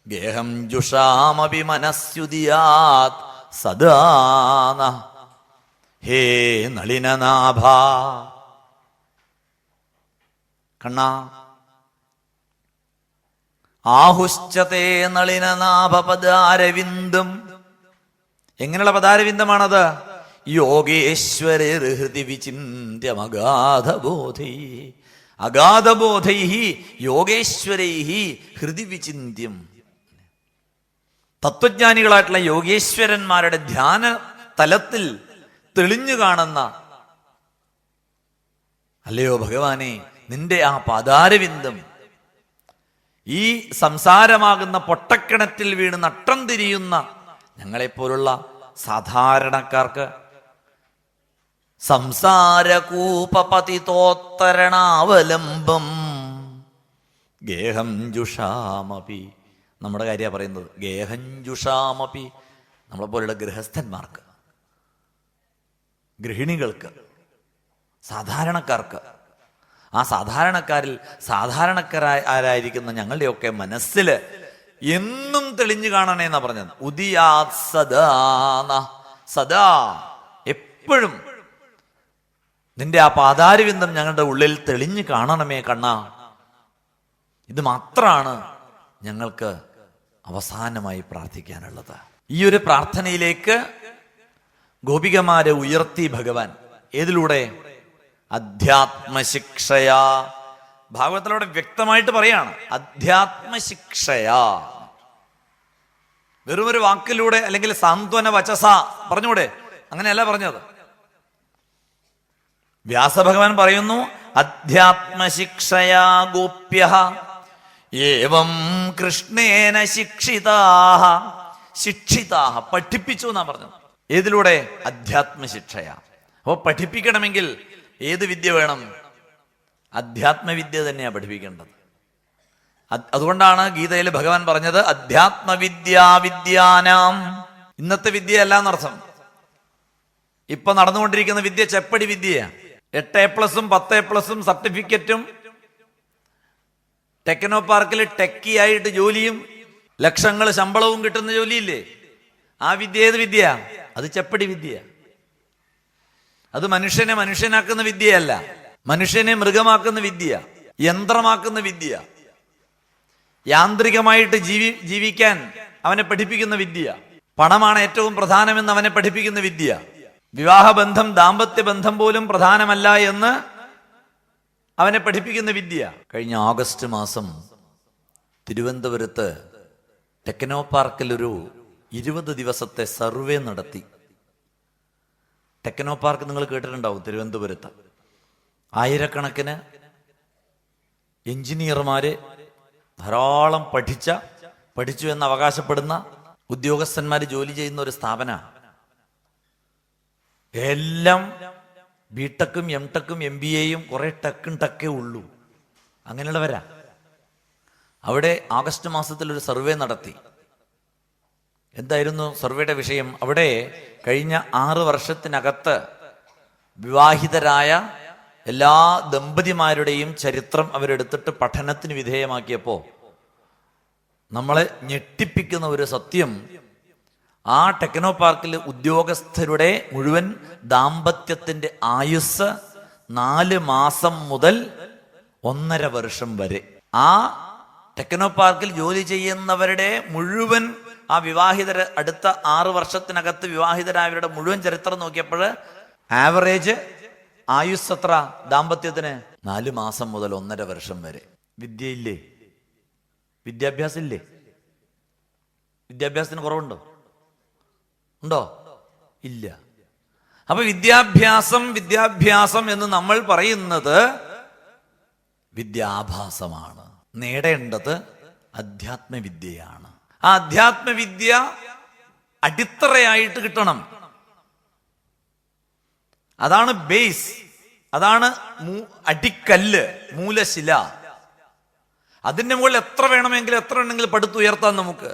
ഗേഹം ജുഷാമപി മനസ്യുദിയാത് സദാന. ഹേ നളിനനാഭ, കണ്ണാ, ആഹുശ്ചതേ നളിനനാഭപദാരവിന്ദം. എങ്ങനെയുള്ള പദാരവിന്ദമാണത്? യോഗേശ്വരഹൃദി വിചിന്യമഗാധബോധൈ. അഗാധബോധൈ യോഗേശ്വരൈ ഹൃദി വിചിന്യം. തത്വജ്ഞാനികളായിട്ടുള്ള യോഗേശ്വരന്മാരുടെ ധ്യാന തലത്തിൽ തെളിഞ്ഞു കാണുന്ന അല്ലയോ ഭഗവാനെ, നിന്റെ ആ പാതാരവിന്ദം ഈ സംസാരമാകുന്ന പൊട്ടക്കിണറ്റിൽ വീണ് നട്ടം തിരിയുന്ന ഞങ്ങളെപ്പോലുള്ള സാധാരണക്കാർക്ക് സംസാരകൂപപതിതോത്തരണാവലംബം ഗേഹം ജുഷാമപി. നമ്മുടെ കാര്യമാണ് പറയുന്നത്. ഗേഹം ജുഷാമപി നമ്മളെ പോലെയുള്ള ഗൃഹസ്ഥന്മാർക്ക്, ഗൃഹിണികൾക്ക്, സാധാരണക്കാർക്ക്, ആ സാധാരണക്കാരിൽ സാധാരണക്കാരായിരിക്കുന്ന ഞങ്ങളുടെയൊക്കെ മനസ്സിൽ എന്നും തെളിഞ്ഞു കാണണേന്നാ പറഞ്ഞത്. ഉദിയാത് സദാ, സദാ എപ്പോഴും നിന്റെ ആ പാതാരവിന്ദം ഞങ്ങളുടെ ഉള്ളിൽ തെളിഞ്ഞു കാണണമേ കണ്ണാ. ഇത് മാത്രമാണ് ഞങ്ങൾക്ക് അവസാനമായി പ്രാർത്ഥിക്കാനുള്ളത്. ഈ ഒരു പ്രാർത്ഥനയിലേക്ക് ഗോപികമാരെ ഉയർത്തി ഭഗവാൻ. ഏതിലൂടെ? അധ്യാത്മശിക്ഷയാ. ഭാഗവതത്തിലൂടെ വ്യക്തമായിട്ട് പറയാണ്, അധ്യാത്മശിക്ഷയാ. വെറുമൊരു വാക്കിലൂടെ അല്ലെങ്കിൽ സാന്ത്വന വചസ പറഞ്ഞൂടെ? അങ്ങനെയല്ല പറഞ്ഞത്. വ്യാസഭഗവാൻ പറയുന്നു, അധ്യാത്മശിക്ഷയാ ഗോപ്യഃ ഏവം കൃഷ്ണേന ശിക്ഷിതാഃ. ശിക്ഷിതാഃ പഠിപ്പിച്ചു എന്നാ പറഞ്ഞത്. ഏതിലൂടെ? അധ്യാത്മശിക്ഷയാ. അപ്പോൾ പഠിപ്പിക്കണമെങ്കിൽ ഏത് വിദ്യ വേണം? അധ്യാത്മവിദ്യ തന്നെയാണ് പഠിപ്പിക്കേണ്ടത്. അതുകൊണ്ടാണ് ഗീതയിൽ ഭഗവാൻ പറഞ്ഞത് അധ്യാത്മവിദ്യാവിദ്യാനാം. ഇന്നത്തെ വിദ്യയല്ല എന്നർത്ഥം. ഇപ്പൊ നടന്നുകൊണ്ടിരിക്കുന്ന വിദ്യ ചെപ്പടി വിദ്യയാണ്. 8A+, 10A+, സർട്ടിഫിക്കറ്റും, ടെക്നോ പാർക്കിൽ ടെക്കിയായിട്ട് ജോലിയും, ലക്ഷങ്ങൾ ശമ്പളവും കിട്ടുന്ന ജോലിയില്ലേ? ആ വിദ്യ ഏത് വിദ്യ? അത് ചെപ്പടി വിദ്യ. അത് മനുഷ്യനെ മനുഷ്യനാക്കുന്ന വിദ്യയല്ല. മനുഷ്യനെ മൃഗമാക്കുന്ന വിദ്യ, യന്ത്രമാക്കുന്ന വിദ്യ, യാന്ത്രികമായിട്ട് ജീവിക്കാൻ അവനെ പഠിപ്പിക്കുന്ന വിദ്യ. പണമാണ് ഏറ്റവും പ്രധാനമെന്ന് അവനെ പഠിപ്പിക്കുന്ന വിദ്യ. വിവാഹബന്ധം, ദാമ്പത്യ ബന്ധം പോലും പ്രധാനമല്ല എന്ന് അവനെ പഠിപ്പിക്കുന്ന വിദ്യ. കഴിഞ്ഞ ഓഗസ്റ്റ് മാസം തിരുവനന്തപുരത്ത് ടെക്നോ പാർക്കിൽ ഒരു 20 ദിവസത്തെ സർവേ നടത്തി. ടെക്നോ പാർക്ക് നിങ്ങൾ കേട്ടിട്ടുണ്ടാവും. തിരുവനന്തപുരത്ത് ആയിരക്കണക്കിന് എഞ്ചിനീയർമാര്, ധാരാളം പഠിച്ചു എന്ന് അവകാശപ്പെടുന്ന ഉദ്യോഗസ്ഥന്മാര് ജോലി ചെയ്യുന്ന ഒരു സ്ഥാപനമാണ്. എല്ലാം ബിടെക്കും എംടെക്കും MBAയും കുറെ ടെക്കേ ഉള്ളൂ. അങ്ങനെയുള്ളവരാ. അവിടെ ആഗസ്റ്റ് മാസത്തിൽ ഒരു സർവേ നടത്തി. എന്തായിരുന്നു സർവേയുടെ വിഷയം? അവിടെ കഴിഞ്ഞ 6 വർഷത്തിനകത്ത് വിവാഹിതരായ എല്ലാ ദമ്പതിമാരുടെയും ചരിത്രം അവരെടുത്തിട്ട് പഠനത്തിന് വിധേയമാക്കിയപ്പോൾ നമ്മളെ ഞെട്ടിപ്പിക്കുന്ന ഒരു സത്യം, ആ ടെക്നോ പാർക്കിൽ ഉദ്യോഗസ്ഥരുടെ മുഴുവൻ ദാമ്പത്യത്തിന്റെ ആയുസ് 4 മാസം മുതൽ 1.5 വർഷം വരെ. ആ ടെക്നോ പാർക്കിൽ ജോലി ചെയ്യുന്നവരുടെ മുഴുവൻ ആ വിവാഹിതർ അടുത്ത 6 വർഷത്തിനകത്ത് വിവാഹിതരായവരുടെ മുഴുവൻ ചരിത്രം നോക്കിയപ്പോൾ ആവറേജ് ആയുസ് എത്ര ദാമ്പത്യത്തിന്? 4 മാസം മുതൽ 1.5 വർഷം വരെ. വിദ്യയില്ലേ? വിദ്യാഭ്യാസം ഇല്ലേ? വിദ്യാഭ്യാസത്തിന് കുറവുണ്ടോ? ഉണ്ടോ? ഇല്ല. അപ്പൊ വിദ്യാഭ്യാസം എന്ന് നമ്മൾ പറയുന്നത് വിദ്യാഭാസമാണ്. നേടേണ്ടത് അധ്യാത്മവിദ്യയാണ്. ആ അധ്യാത്മവിദ്യ അടിത്തറയായിട്ട് കിട്ടണം. അതാണ് ബേസ്, അതാണ് അടിക്കല്ല്, മൂലശില. അതിന്റെ മുകളിൽ എത്ര വേണമെങ്കിലും പടുത്തുയർത്താൻ നമുക്ക്.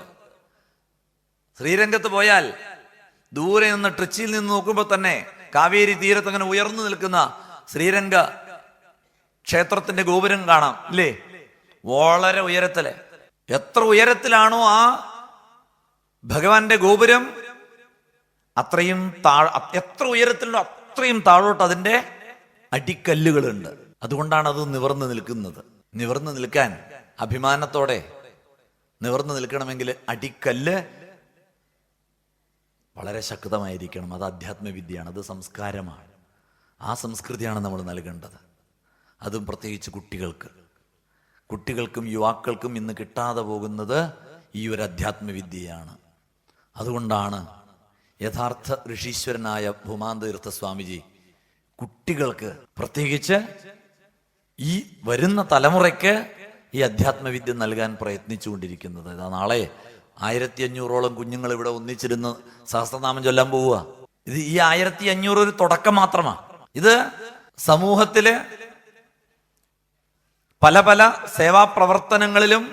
ശ്രീരംഗത്ത് പോയാൽ ദൂരെ നിന്ന് ട്രിച്ചിയിൽ നിന്ന് നോക്കുമ്പോൾ തന്നെ കാവേരി തീരത്ത് അങ്ങനെ ഉയർന്നു നിൽക്കുന്ന ശ്രീരംഗ ക്ഷേത്രത്തിന്റെ ഗോപുരം കാണാം, ഇല്ലേ? വളരെ ഉയരത്തില്. എത്ര ഉയരത്തിലാണോ ആ ഭഗവാന്റെ ഗോപുരം, അത്രയും എത്ര ഉയരത്തിലോ അത്രയും താഴോട്ട് അതിന്റെ അടിക്കല്ലുകളുണ്ട്. അതുകൊണ്ടാണ് അത് നിവർന്നു നിൽക്കുന്നത്. നിവർന്നു നിൽക്കാൻ അഭിമാനത്തോടെ നിവർന്നു നിൽക്കണമെങ്കിൽ അടിക്കല്ല് വളരെ ശക്തമായിരിക്കണം. അത് അധ്യാത്മവിദ്യയാണ്, അത് സംസ്കാരമാണ്. ആ സംസ്കൃതിയാണ് നമ്മൾ നൽകേണ്ടത്. അതും പ്രത്യേകിച്ച് കുട്ടികൾക്കും യുവാക്കൾക്കും ഇന്ന് കിട്ടാതെ പോകുന്നത് ഈ ഒരു അധ്യാത്മവിദ്യയാണ്. അതുകൊണ്ടാണ് യഥാർത്ഥ ഋഷീശ്വരനായ ഭൂമാന്തതീർത്ഥ സ്വാമിജി കുട്ടികൾക്ക്, പ്രത്യേകിച്ച് ഈ വരുന്ന തലമുറയ്ക്ക് ഈ അധ്യാത്മവിദ്യ നൽകാൻ പ്രയത്നിച്ചുകൊണ്ടിരിക്കുന്നത്. ഇതാ നാളെ 1500ഓളം കുഞ്ഞുങ്ങൾ ഇവിടെ ഒന്നിച്ചിരുന്ന് സഹസ്രനാമം ചൊല്ലാൻ പോവുക. ഇത് ഈ 1500 ഒരു തുടക്കം മാത്രമാണ്. ഇത് സമൂഹത്തില് പല പല സേവാ പ്രവർത്തനങ്ങളിലും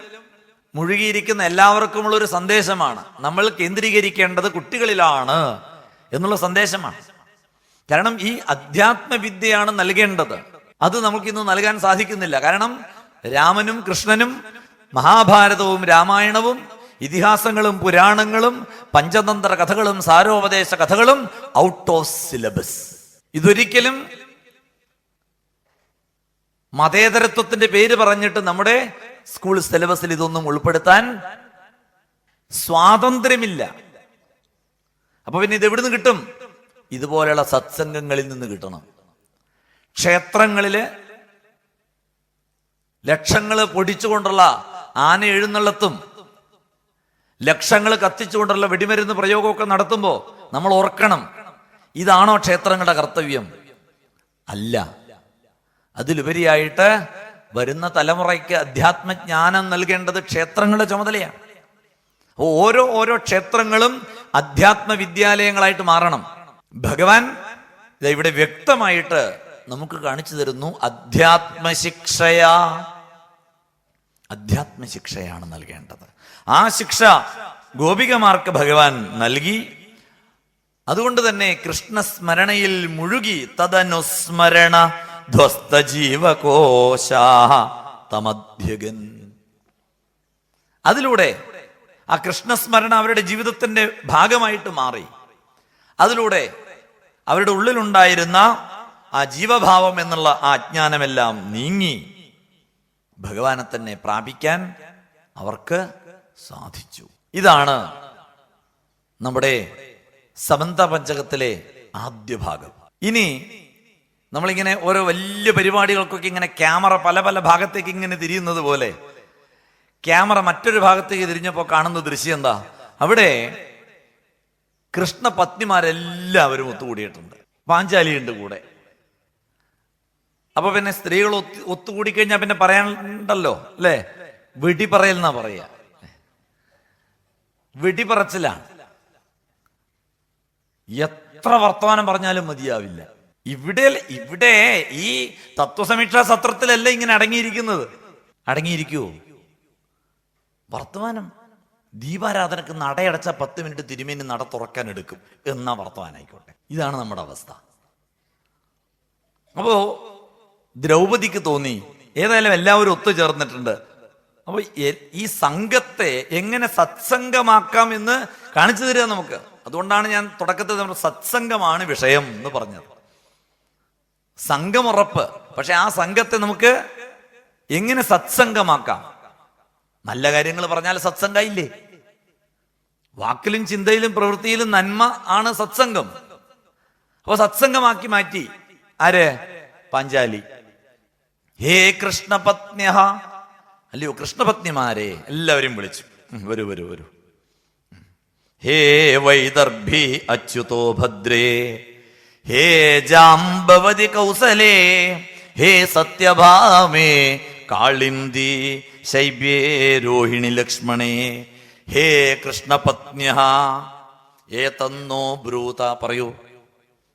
മുഴുകിയിരിക്കുന്ന എല്ലാവർക്കുമുള്ള ഒരു സന്ദേശമാണ്. നമ്മൾ കേന്ദ്രീകരിക്കേണ്ടത് കുട്ടികളിലാണ് എന്നുള്ള സന്ദേശമാണ്. കാരണം ഈ അധ്യാത്മവിദ്യയാണ് നൽകേണ്ടത്. അത് നമുക്കിന്ന് നൽകാൻ സാധിക്കുന്നില്ല. കാരണം രാമനും കൃഷ്ണനും മഹാഭാരതവും രാമായണവും ഇതിഹാസങ്ങളും പുരാണങ്ങളും പഞ്ചതന്ത്ര കഥകളും സാരോപദേശ കഥകളും ഔട്ട് ഓഫ് സിലബസ്. ഇതൊരിക്കലും മതേതരത്വത്തിന്റെ പേര് പറഞ്ഞിട്ട് നമ്മുടെ സ്കൂൾ സിലബസിൽ ഇതൊന്നും ഉൾപ്പെടുത്താൻ സ്വാതന്ത്ര്യമില്ല. അപ്പൊ പിന്നെ ഇത് എവിടുന്ന് കിട്ടും? ഇതുപോലെയുള്ള സത്സംഗങ്ങളിൽ നിന്ന് കിട്ടണം. ക്ഷേത്രങ്ങളില് ലക്ഷങ്ങൾ പൊടിച്ചുകൊണ്ടുള്ള ആന എഴുന്നള്ളത്തും ലക്ഷങ്ങൾ കത്തിച്ചുകൊണ്ടുള്ള വെടിമരുന്ന് പ്രയോഗമൊക്കെ നടത്തുമ്പോൾ നമ്മൾ ഓർക്കണം, ഇതാണോ ക്ഷേത്രങ്ങളുടെ കർത്തവ്യം? അല്ല. അതിലുപരിയായിട്ട് വരുന്ന തലമുറയ്ക്ക് അധ്യാത്മജ്ഞാനം നൽകേണ്ടത് ക്ഷേത്രങ്ങളുടെ ചുമതലയാണ്. ഓരോ ക്ഷേത്രങ്ങളും അധ്യാത്മ വിദ്യാലയങ്ങളായിട്ട് മാറണം. ഭഗവാൻ ഇവിടെ വ്യക്തമായിട്ട് നമുക്ക് കാണിച്ചു തരുന്നു, അധ്യാത്മശിക്ഷയാണ് നൽകേണ്ടത്. ആ ശിക്ഷ ഗോപികമാർക്ക് ഭഗവാൻ നൽകി. അതുകൊണ്ട് തന്നെ കൃഷ്ണസ്മരണയിൽ മുഴുകി തദനുസ്മരണ ധ്വസ്ത ജീവകോശാ തമധ്യഗൻ. അതിലൂടെ ആ കൃഷ്ണസ്മരണ അവരുടെ ജീവിതത്തിന്റെ ഭാഗമായിട്ട് മാറി. അതിലൂടെ അവരുടെ ഉള്ളിലുണ്ടായിരുന്ന ആ ജീവഭാവം എന്നുള്ള ആ അജ്ഞാനമെല്ലാം നീങ്ങി ഭഗവാനെ തന്നെ പ്രാപിക്കാൻ അവർക്ക് സാധിച്ചു. ഇതാണ് നമ്മുടെ സമന്ത പഞ്ചകത്തിലെ ആദ്യ ഭാഗം. ഇനി നമ്മളിങ്ങനെ ഓരോ വലിയ പരിപാടികൾക്കൊക്കെ ഇങ്ങനെ ക്യാമറ പല പല ഭാഗത്തേക്ക് ഇങ്ങനെ തിരിയുന്നത് പോലെ ക്യാമറ മറ്റൊരു ഭാഗത്തേക്ക് തിരിഞ്ഞപ്പോൾ കാണുന്ന ദൃശ്യം എന്താ? അവിടെ കൃഷ്ണപത്നിമാരെല്ലാവരും ഒത്തുകൂടിയിട്ടുണ്ട്. പാഞ്ചാലിയുണ്ട് കൂടെ. അപ്പൊ പിന്നെ സ്ത്രീകൾ ഒത്തുകൂടിക്കഴിഞ്ഞാൽ പിന്നെ പറയാനുണ്ടല്ലോ അല്ലേ? വെടിപറയൽ എന്നാ പറയാ. വെടിപറച്ചിലാണ്. എത്ര വർത്തമാനം പറഞ്ഞാലും മതിയാവില്ല. ഇവിടെ ഈ തത്വസമീക്ഷാ സത്രത്തിലല്ല ഇങ്ങനെ അടങ്ങിയിരിക്കുന്നത്. അടങ്ങിയിരിക്കുവോ? വർത്തമാനം ദീപാരാധനക്ക് നടയടച്ച 10 മിനിറ്റ് തിരുമേനി നട തുറക്കാൻ എടുക്കും എന്നാ വർത്തമാനായിക്കോട്ടെ. ഇതാണ് നമ്മുടെ അവസ്ഥ. അപ്പോ ദ്രൗപദിക്ക് തോന്നി, ഏതായാലും എല്ലാവരും ഒത്തുചേർന്നിട്ടുണ്ട്, അപ്പൊ ഈ സംഘത്തെ എങ്ങനെ സത്സംഗമാക്കാം എന്ന് കാണിച്ചു തരിക നമുക്ക്. അതുകൊണ്ടാണ് ഞാൻ തുടക്കത്തിൽ നമ്മൾ സത്സംഗമാണ് വിഷയം എന്ന് പറഞ്ഞത്. സംഘമുറപ്പ്. പക്ഷെ ആ സംഘത്തെ നമുക്ക് എങ്ങനെ സത്സംഗമാക്കാം? നല്ല കാര്യങ്ങൾ പറഞ്ഞാൽ സത്സംഗമില്ലേ? വാക്കിലും ചിന്തയിലും പ്രവൃത്തിയിലും നന്മ ആണ് സത്സംഗം. അപ്പൊ സത്സംഗമാക്കി മാറ്റി. ആര്? പാഞ്ചാലി. ഹേ കൃഷ്ണപത്ന്യ, അല്ലയോ കൃഷ്ണപത്നിമാരെ, എല്ലാവരും വിളിച്ചു. വരൂ. ഹേ വൈദർഭി അച്യുതോ ഭദ്രേ, ഹേ ജാംബവതി കൗസലേ, ഹേ സത്യഭാമേ കാളിന്ദി ശൈബ്യേ രോഹിണി ലക്ഷ്മണേ, ഹേ കൃഷ്ണപത്ന്യ ഏതന്നോ ബ്രൂത. പറയൂ,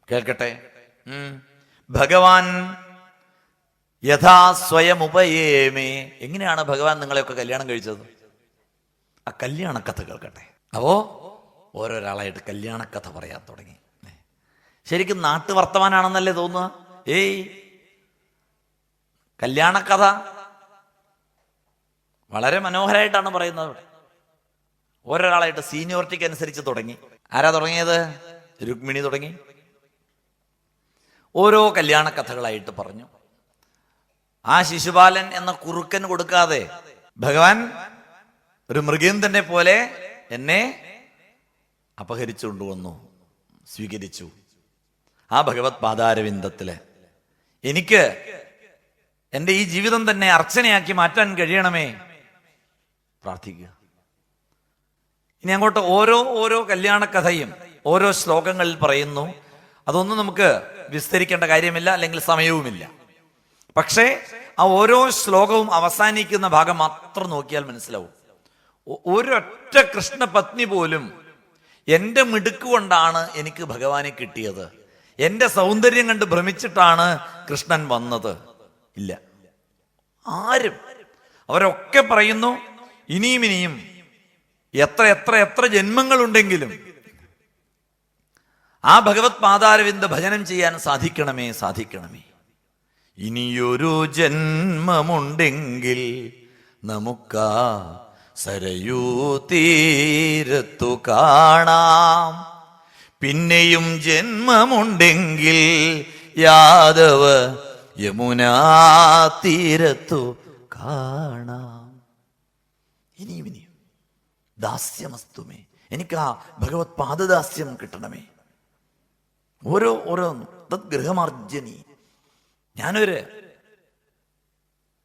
കേൾക്കട്ടെ. ഭഗവാൻ യഥാ സ്വയം ഉപയേമേ. എങ്ങനെയാണ് ഭഗവാൻ നിങ്ങളെയൊക്കെ കല്യാണം കഴിച്ചത്? ആ കല്യാണ കഥ കേൾക്കട്ടെ. അപ്പോ ഓരോരാളായിട്ട് കല്യാണക്കഥ പറയാൻ തുടങ്ങി. ശരിക്കും നാട്ടുവർത്തമാനാണെന്നല്ലേ തോന്നുക? കല്യാണക്കഥ വളരെ മനോഹരമായിട്ടാണ് പറയുന്നത്. ഓരോരാളായിട്ട് സീനിയോറിറ്റിക്ക് അനുസരിച്ച് തുടങ്ങി. ആരാ തുടങ്ങിയത്? രുക്മിണി തുടങ്ങി. ഓരോ കല്യാണ കഥകളായിട്ട് പറഞ്ഞു. ആ ശിശുപാലൻ എന്ന കുറുക്കൻ കൊടുക്കാതെ ഭഗവാൻ ഒരു മൃഗേന്ദ്രനെ പോലെ എന്നെ അപഹരിച്ചുകൊണ്ടുവന്നു, സ്വീകരിച്ചു. ആ ഭഗവത് പാദാരവിന്ദത്തില് എനിക്ക് എൻ്റെ ഈ ജീവിതം തന്നെ അർച്ചനയാക്കി മാറ്റാൻ കഴിയണമേ, പ്രാർത്ഥിക്കുക. ഇനി അങ്ങോട്ട് ഓരോ കല്യാണ കഥയും ഓരോ ശ്ലോകങ്ങളിൽ പറയുന്നു. അതൊന്നും നമുക്ക് വിസ്തരിക്കേണ്ട കാര്യമില്ല, അല്ലെങ്കിൽ സമയവുമില്ല. പക്ഷേ ആ ഓരോ ശ്ലോകവും അവസാനിക്കുന്ന ഭാഗം മാത്രം നോക്കിയാൽ മനസ്സിലാവും. ഒരൊറ്റ കൃഷ്ണപത്നി പോലും എന്റെ മിടുക്ക് കൊണ്ടാണ് എനിക്ക് ഭഗവാനെ കിട്ടിയത്, എന്റെ സൗന്ദര്യം കണ്ട് ഭ്രമിച്ചിട്ടാണ് കൃഷ്ണൻ വന്നത്, ഇല്ല. ആരും. അവരൊക്കെ പറയുന്നു ഇനിയും ഇനിയും എത്ര എത്ര എത്ര ജന്മങ്ങളുണ്ടെങ്കിലും ആ ഭഗവത് പാദാരവിന്ദ ഭജനം ചെയ്യാൻ സാധിക്കണമേ, സാധിക്കണമേ. ഇനിയൊരു ജന്മമുണ്ടെങ്കിൽ നമുക്കാ സരയൂ തീരത്തു കാണാം, പിന്നെയും ജന്മമുണ്ടെങ്കിൽ യാദവ യമുനാ തീരത്തു കാണാം. ഇനിയും ഇനിയും ദാസ്യമസ്തുമേ, എനിക്ക് ആ ഭഗവത് പാദദാസ്യം കിട്ടണമേ. ഓരോന്നും തദ്ഗൃഹമാർജനി. ഞാനൊരു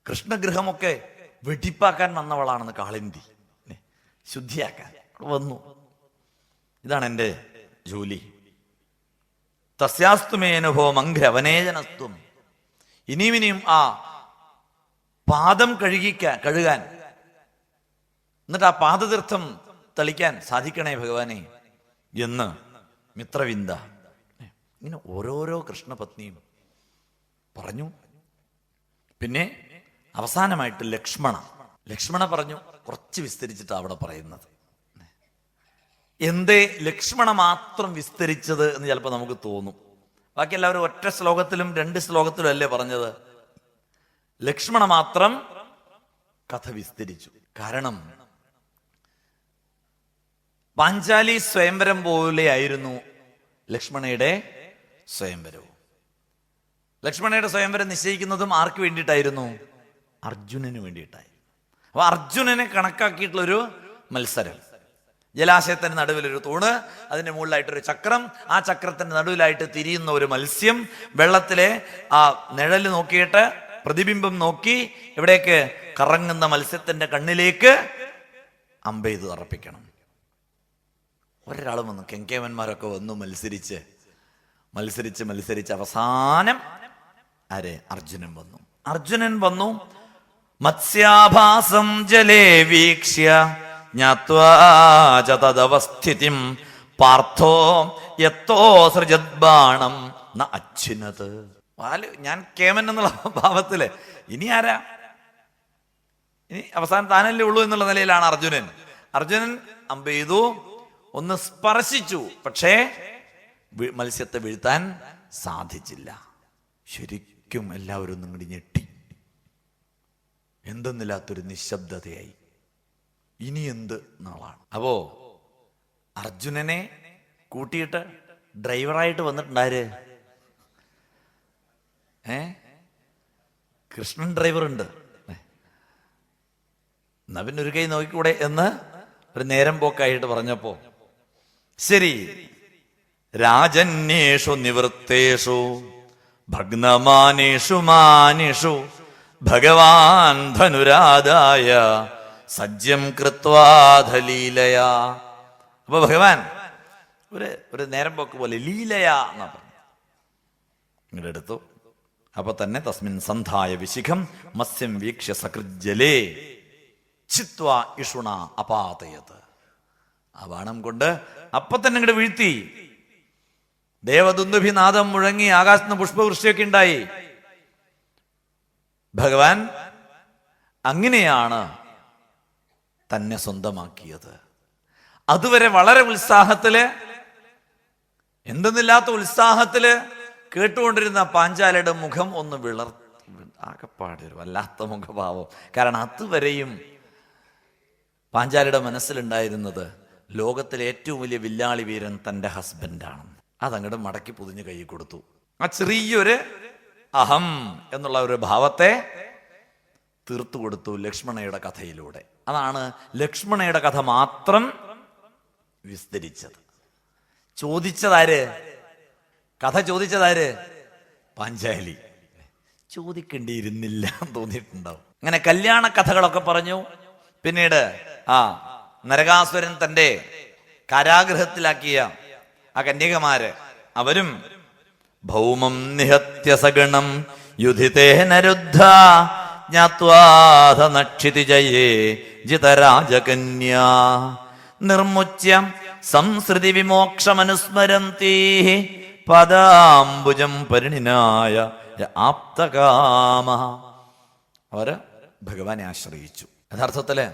കൃഷ്ണഗൃഹമൊക്കെ വെടിപ്പാക്കാൻ വന്നവളാണെന്ന് കാളിന്തി, ശുദ്ധിയാക്കാൻ വന്നു. ഇതാണ് എൻ്റെ ജോലി. തസ്യാസ്തുമേനുഭോ മംഘ്രവനേജനസ്തും. ഇനിയും ഇനിയും ആ പാദം കഴുകാൻ, എന്നിട്ട് ആ പാദതീർത്ഥം തളിക്കാൻ സാധിക്കണേ ഭഗവാനെ എന്ന് മിത്രവിന്ദ. ഇങ്ങനെ ഓരോരോ കൃഷ്ണപത്നിയും പറഞ്ഞു. പിന്നെ അവസാനമായിട്ട് ലക്ഷ്മണ പറഞ്ഞു. കുറച്ച് വിസ്തരിച്ചിട്ട് അവിടെ പറയുന്നത്. എന്തേ ലക്ഷ്മണ മാത്രം വിസ്തരിച്ചത് എന്ന് ചിലപ്പോൾ നമുക്ക് തോന്നും. ബാക്കി എല്ലാവരും ഒറ്റ ശ്ലോകത്തിലും 2 ശ്ലോകത്തിലും അല്ലേ പറഞ്ഞത്. ലക്ഷ്മണ മാത്രം കഥ വിസ്തരിച്ചു. കാരണം പാഞ്ചാലി സ്വയംവരം പോലെയായിരുന്നു ലക്ഷ്മണയുടെ സ്വയംവരവും. ലക്ഷ്മണയുടെ സ്വയംവരം നിശ്ചയിക്കുന്നതും ആർക്ക് വേണ്ടിയിട്ടായിരുന്നു? അർജുനന് വേണ്ടിയിട്ടായിരുന്നു. അപ്പൊ അർജുനനെ കണക്കാക്കിയിട്ടുള്ളൊരു മത്സരം. ജലാശയത്തിന് നടുവിലൊരു തൂണ്, അതിന്റെ മുകളിലായിട്ടൊരു ചക്രം, ആ ചക്രത്തിന്റെ നടുവിലായിട്ട് തിരിയുന്ന ഒരു മത്സ്യം, വെള്ളത്തിലെ ആ നിഴല് നോക്കിയിട്ട് പ്രതിബിംബം നോക്കി എവിടേക്ക് കറങ്ങുന്ന മത്സ്യത്തിന്റെ കണ്ണിലേക്ക് അമ്പെയ്ത് തറപ്പിക്കണം. ഒരാളും വന്നു, കെങ്കേവന്മാരൊക്കെ വന്നു മത്സരിച്ച് അവസാനം അർജുനൻ വന്നു. മത്സ്യാഭാസം ജലേ വീക്ഷ്യ ജ്ഞാത്വാ ച തദവസ്ഥിതിം പാർത്ഥോ യത്തോ സൃജദ്ബാണം ന അച്ഛിനത്. ഞാൻ കേമൻ എന്നുള്ള ഭാവത്തില് ഇനി ആരാ, ഇനി അവസാനം താനല്ലേ ഉള്ളൂ എന്നുള്ള നിലയിലാണ് അർജുനൻ അമ്പെയ്തു, ഒന്ന് സ്പർശിച്ചു, പക്ഷേ മത്സ്യത്തെ വീഴ്ത്താൻ സാധിച്ചില്ല. ശരിക്കും എല്ലാവരും നിങ്ങടി ഞെട്ടി. എന്തെന്നില്ലാത്തൊരു നിശബ്ദതയായി. ഇനി എന്ത് നാളാണ്. അപ്പോ അർജുനനെ കൂട്ടിയിട്ട് ഡ്രൈവറായിട്ട് വന്നിട്ടുണ്ടാര്? കൃഷ്ണൻ ഡ്രൈവറുണ്ട്. എന്നാ പിന്നെ ഒരു കൈ നോക്കിക്കൂടെ എന്ന് ഒരു നേരം പോക്കായിട്ട് പറഞ്ഞപ്പോ ശരി. രാജന്യേഷു നിവൃത്തേഷു ഭഗ്നമാനേഷു മാനേഷു ഭഗവാൻ ധനുരാധായ സജ്യം കൃത്വാധലീലയാ. അപ്പൊ ഭഗവാൻ ഒരു നേരം പോക്ക് പോലെ ലീലയാ എന്നാ പറഞ്ഞു. ഇങ്ങോട്ട് എടുത്തു. അപ്പൊ തന്നെ തസ്മിൻ സന്ധായ വിശിഖം മത്സ്യം വീക്ഷ്യ സകൃജ്ജലേ ചിത്വാ ഇഷുണ അപാതയത്. ആ ബാണം കൊണ്ട് അപ്പൊ തന്നെ ഇങ്ങോട്ട് വീഴ്ത്തി. ദേവദുന്ദുഭിനാദം മുഴങ്ങി, ആകാശത്ത് പുഷ്പവൃഷ്ടിയൊക്കെ ഉണ്ടായി. ഭഗവാൻ അങ്ങനെയാണ് തന്നെ സ്വന്തമാക്കിയത്. അതുവരെ വളരെ ഉത്സാഹത്തില്, എന്തെന്നില്ലാത്ത ഉത്സാഹത്തില് കേട്ടുകൊണ്ടിരുന്ന പാഞ്ചാലിയുടെ മുഖം ഒന്ന് ആകെപ്പാടെ ഒരു വല്ലാത്ത മുഖഭാവം. കാരണം അതുവരെയും പാഞ്ചാലിയുടെ മനസ്സിലുണ്ടായിരുന്നത് ലോകത്തിലെ ഏറ്റവും വലിയ വില്ലാളി വീരൻ തൻ്റെ ഹസ്ബൻഡാണ്. അതങ്ങോട്ട് മടക്കി പൊതിഞ്ഞ് കൈ കൊടുത്തു. ആ ചെറിയൊരു അഹം എന്നുള്ള ഒരു ഭാവത്തെ തീർത്തു കൊടുത്തു ലക്ഷ്മണയുടെ കഥയിലൂടെ. അതാണ് ലക്ഷ്മണയുടെ കഥ മാത്രം വിസ്തരിച്ചത്. കഥ ചോദിച്ചതാര്? പാഞ്ചാലി. ചോദിക്കേണ്ടിയിരുന്നില്ല എന്ന് തോന്നിയിട്ടുണ്ടാവും. അങ്ങനെ കല്യാണ കഥകളൊക്കെ പറഞ്ഞു. പിന്നീട് നരകാസുരൻ തന്റെ കാരാഗൃഹത്തിലാക്കിയ ആ കന്യകമാര്, അവരും ഭൗമം നിഹത്യ സഗണം യുധിതേന രുദ്ധ ജ്ഞാത്വാധ നക്ഷിതിജയേ ജിതരാജകന്യാ നിർമുച്യം സംസൃതി വിമോക്ഷമനുസ്മരന്തി പദാംബുജം പരിണിനായ ആപ്തകാമ. അവര് ഭഗവാനെ ആശ്രയിച്ചു. യഥാർത്ഥത്തില്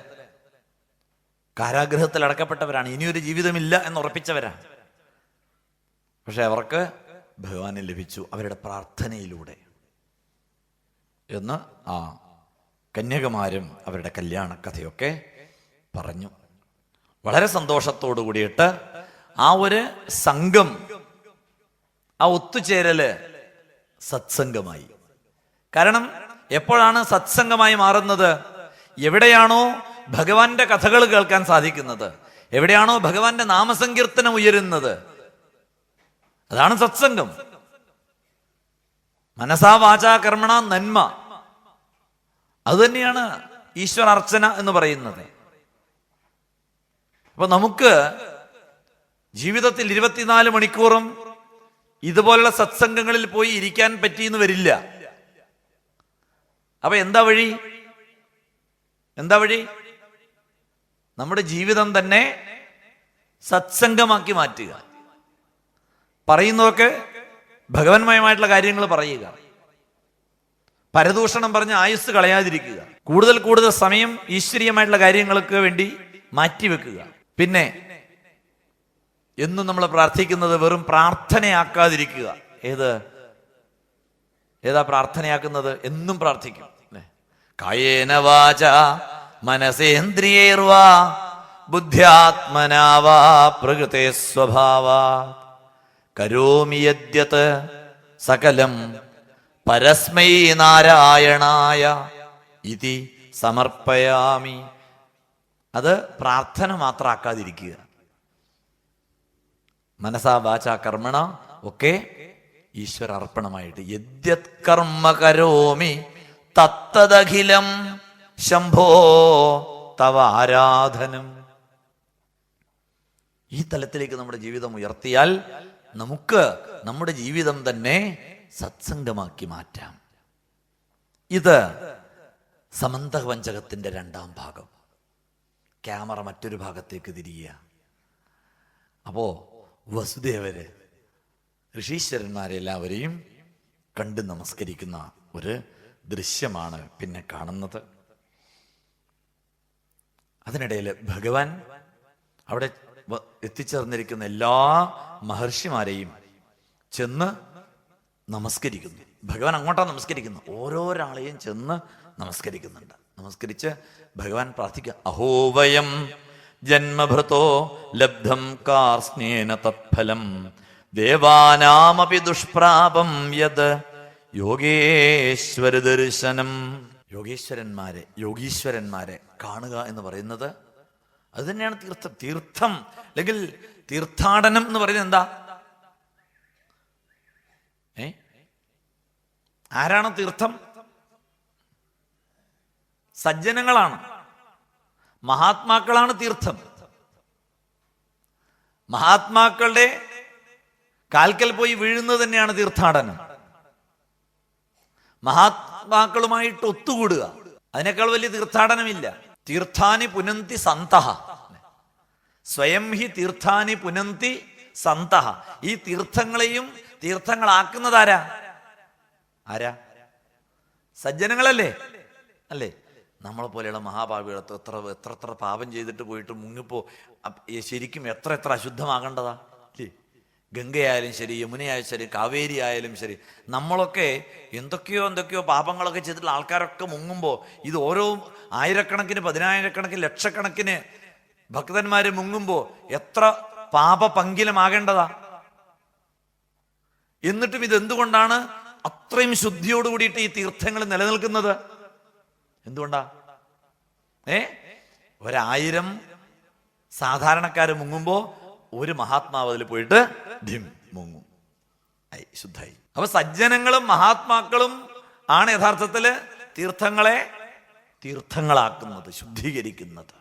കാരാഗ്രഹത്തിൽ അടക്കപ്പെട്ടവരാണ്, ഇനിയൊരു ജീവിതമില്ല എന്നുറപ്പിച്ചവരാണ്. പക്ഷെ അവർക്ക് ഭഗവാനെ ലഭിച്ചു അവരുടെ പ്രാർത്ഥനയിലൂടെ എന്ന് ആ കന്യകമാരും അവരുടെ കല്യാണ കഥയൊക്കെ പറഞ്ഞു. വളരെ സന്തോഷത്തോടു കൂടിയിട്ട് ആ ഒരു സംഘം, ആ ഒത്തുചേരല് സത്സംഗമായി. കാരണം എപ്പോഴാണ് സത്സംഗമായി മാറുന്നത്? എവിടെയാണോ ഭഗവാന്റെ കഥകൾ കേൾക്കാൻ സാധിക്കുന്നത്, എവിടെയാണോ ഭഗവാന്റെ നാമസങ്കീർത്തനം ഉയരുന്നത്, അതാണ് സത്സംഗം. മനസാ വാചാ കർമ്മണ നന്മ, അതുതന്നെയാണ് ഈശ്വര അർച്ചന എന്ന് പറയുന്നത്. അപ്പൊ നമുക്ക് ജീവിതത്തിൽ 24 മണിക്കൂറും ഇതുപോലുള്ള സത്സംഗങ്ങളിൽ പോയി ഇരിക്കാൻ പറ്റിയെന്ന് വരില്ല. അപ്പൊ എന്താ വഴി? നമ്മുടെ ജീവിതം തന്നെ സത്സംഗമാക്കി മാറ്റുക. പറയുന്നതൊക്കെ ഭഗവന്മയമായിട്ടുള്ള കാര്യങ്ങൾ പറയുക. പരദൂഷണം പറഞ്ഞ് ആയുസ് കളയാതിരിക്കുക. കൂടുതൽ സമയം ഈശ്വരീയമായിട്ടുള്ള കാര്യങ്ങൾക്ക് വേണ്ടി മാറ്റിവെക്കുക. പിന്നെ എന്നും നമ്മൾ പ്രാർത്ഥിക്കുന്നത് വെറും പ്രാർത്ഥനയാക്കാതിരിക്കുക. ഏതാ പ്രാർത്ഥനയാക്കുന്നത്? എന്നും പ്രാർത്ഥിക്കും. കായേന വാച മനസേന്ദ്രിയേർവാ ബുദ്ധ്യാത്മനാ വാ പ്രകൃതേ സ്വഭാവാ കരോമി യദ്യത് സകലം പരസ്മൈ നാരായണായ ഇതി സമർപ്പയാമി. അത് പ്രാർത്ഥന മാത്രമാക്കാതിരിക്കുക. മനസാ വാച കർമ്മണ ഒക്കെ ഈശ്വര അർപ്പണമായിട്ട്. യദ്യത് കർമ്മ കരോമി തത്തദഖിലം ശംഭോ തവ ആരാധനം. ഈ തലത്തിലേക്ക് നമ്മുടെ ജീവിതം ഉയർത്തിയാൽ നമുക്ക് നമ്മുടെ ജീവിതം തന്നെ സത്സംഗമാക്കി മാറ്റാം. ഇത് സമന്തപഞ്ചകത്തിന്റെ 2ാം ഭാഗം. ക്യാമറ മറ്റൊരു ഭാഗത്തേക്ക് തിരിയുക. അപ്പോ വസുദേവര് ഋഷീശ്വരന്മാരെ എല്ലാവരെയും കണ്ട് നമസ്കരിക്കുന്ന ഒരു ദൃശ്യമാണ് പിന്നെ കാണുന്നത്. അതിനിടയിൽ ഭഗവാൻ അവിടെ എത്തിച്ചേർന്നിരിക്കുന്ന എല്ലാ മഹർഷിമാരെയും ചെന്ന് നമസ്കരിക്കുന്നു. ഭഗവാൻ അങ്ങോട്ടാണ് നമസ്കരിക്കുന്നു. ഓരോരാളെയും ചെന്ന് നമസ്കരിക്കുന്നുണ്ട്. നമസ്കരിച്ച് ഭഗവാൻ പ്രാർത്ഥിക്കുക. അഹോവയം ജന്മഭൃതോ ലബ്ധം കാർസ്നേന തത്ഫലം ദേവാനാമപി ദുഷ്പ്രാപം യത് യോഗേശ്വര ദർശനം. യോഗീശ്വരന്മാരെ കാണുക എന്ന് പറയുന്നത് അത് തന്നെയാണ് തീർത്ഥം അല്ലെങ്കിൽ തീർത്ഥാടനം എന്ന് പറയുന്നത്. എന്താ? ആരാണ് തീർത്ഥം? സജ്ജനങ്ങളാണ്, മഹാത്മാക്കളാണ് തീർത്ഥം. മഹാത്മാക്കളുടെ കാൽക്കൽ പോയി വീഴുന്നത് തന്നെയാണ് തീർത്ഥാടനം. മഹാത്മാക്കളുമായിട്ട് ഒത്തുകൂടുക, അതിനേക്കാൾ വലിയ തീർത്ഥാടനമില്ല. തീർത്ഥാനി പുനന്തി സന്തഃ, സ്വയം ഹി തീർത്ഥാനി പുനന്തി സന്തഃ. ഈ തീർത്ഥങ്ങളെയും തീർത്ഥങ്ങളാക്കുന്നത് ആരാ? സജ്ജനങ്ങളല്ലേ? അല്ലേ? നമ്മളെ പോലെയുള്ള മഹാപാപികളത്ത് എത്ര പാപം ചെയ്തിട്ട് പോയിട്ട് മുങ്ങിപ്പോ ശരിക്കും എത്ര അശുദ്ധമാകേണ്ടതാ അല്ലേ? ഗംഗയായാലും ശരി, യമുനയായാലും ശരി, കാവേരി ആയാലും ശരി, നമ്മളൊക്കെ എന്തൊക്കെയോ പാപങ്ങളൊക്കെ ചെയ്തിട്ടുള്ള ആൾക്കാരൊക്കെ മുങ്ങുമ്പോൾ ഇത് ഓരോ ആയിരക്കണക്കിന്, പതിനായിരക്കണക്കിന്, ലക്ഷക്കണക്കിന് ഭക്തന്മാര് മുങ്ങുമ്പോൾ എത്ര പാപപങ്കിലമാകേണ്ടതാ. എന്നിട്ടും ഇതെന്തുകൊണ്ടാണ് അത്രയും ശുദ്ധിയോട് കൂടിയിട്ട് ഈ തീർത്ഥങ്ങൾ നിലനിൽക്കുന്നത്? എന്തുകൊണ്ടാ? 1000 സാധാരണക്കാര് മുങ്ങുമ്പോ ഒരു മഹാത്മാവ് അതിൽ പോയിട്ട് മുങ്ങും, ശുദ്ധായി. അപ്പൊ സജ്ജനങ്ങളും മഹാത്മാക്കളും ആണ് യഥാർത്ഥത്തില് തീർത്ഥങ്ങളാക്കുന്നത്, ശുദ്ധീകരിക്കുന്നത്.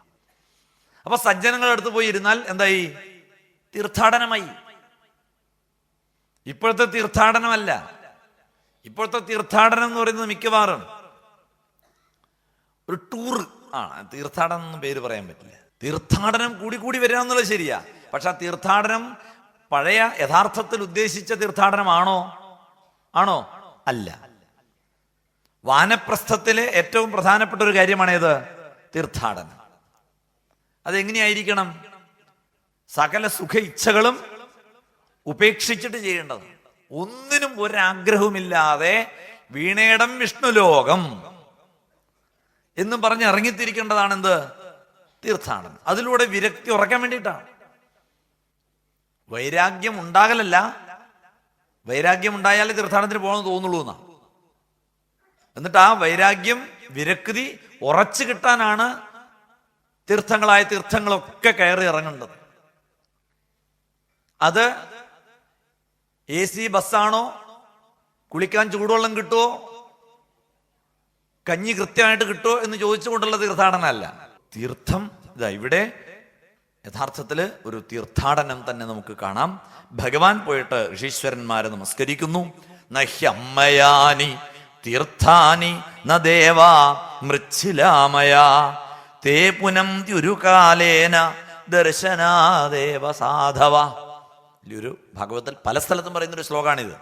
അപ്പൊ സജ്ജനങ്ങളുടെ അടുത്ത് പോയി ഇരുന്നാൽ എന്തായി? തീർത്ഥാടനമായി. ഇപ്പോഴത്തെ തീർത്ഥാടനമല്ല. ഇപ്പോഴത്തെ തീർത്ഥാടനം എന്ന് പറയുന്നത് മിക്കവാറും ഒരു ടൂർ തീർത്ഥാടനം എന്നും പേര് പറയാൻ പറ്റില്ല. തീർത്ഥാടനം കൂടി കൂടി വരിക എന്നുള്ളത് ശരിയാ. പക്ഷെ ആ തീർത്ഥാടനം പഴയ യഥാർത്ഥത്തിൽ ഉദ്ദേശിച്ച തീർത്ഥാടനമാണോ? ആണോ? അല്ല. വാനപ്രസ്ഥത്തിലെ ഏറ്റവും പ്രധാനപ്പെട്ട ഒരു കാര്യമാണേത്? തീർത്ഥാടനം. അതെങ്ങനെയായിരിക്കണം? സകല സുഖ ഇച്ഛകളും ഉപേക്ഷിച്ചിട്ട് ചെയ്യേണ്ടത്. ഒന്നിനും ഒരാഗ്രഹവുമില്ലാതെ വീണേടം വിഷ്ണുലോകം എന്നും പറഞ്ഞ് ഇറങ്ങിത്തിരിക്കേണ്ടതാണ് എന്ത്? തീർത്ഥാടനം. അതിലൂടെ വിരക്തി ഉറക്കാൻ വേണ്ടിയിട്ടാണ്. വൈരാഗ്യം ഉണ്ടാകലല്ല, വൈരാഗ്യം ഉണ്ടായാലേ തീർത്ഥാടനത്തിന് പോകണമെന്ന് തോന്നുള്ളൂ എന്നാ. എന്നിട്ട് ആ വൈരാഗ്യം വിരക്തി ഉറച്ചു കിട്ടാനാണ് തീർത്ഥങ്ങളൊക്കെ കയറി ഇറങ്ങേണ്ടത്. അത് AC ബസ്സാണോ, കുളിക്കാൻ ചൂടുവെള്ളം കിട്ടുമോ, കഞ്ഞി കൃത്യമായിട്ട് കിട്ടുമോ എന്ന് ചോദിച്ചുകൊണ്ടുള്ള തീർത്ഥാടനമല്ല. തീർത്ഥം ഇതാ ഇവിടെ യഥാർത്ഥത്തില് ഒരു തീർത്ഥാടനം തന്നെ നമുക്ക് കാണാം. ഭഗവാൻ പോയിട്ട് ഋഷീശ്വരന്മാരെ നമസ്കരിക്കുന്നു. നഹ്യമ്മയാനി തീർത്ഥാനി ന ദേവാ മൃച്ഛിലാമയാ തേ പുനന്തി ഒരു കാലേന ദർശനാദേവ സാധവ. ഒരു ഭാഗവതത്തിൽ പല സ്ഥലത്തും പറയുന്നൊരു ശ്ലോകാണിത്.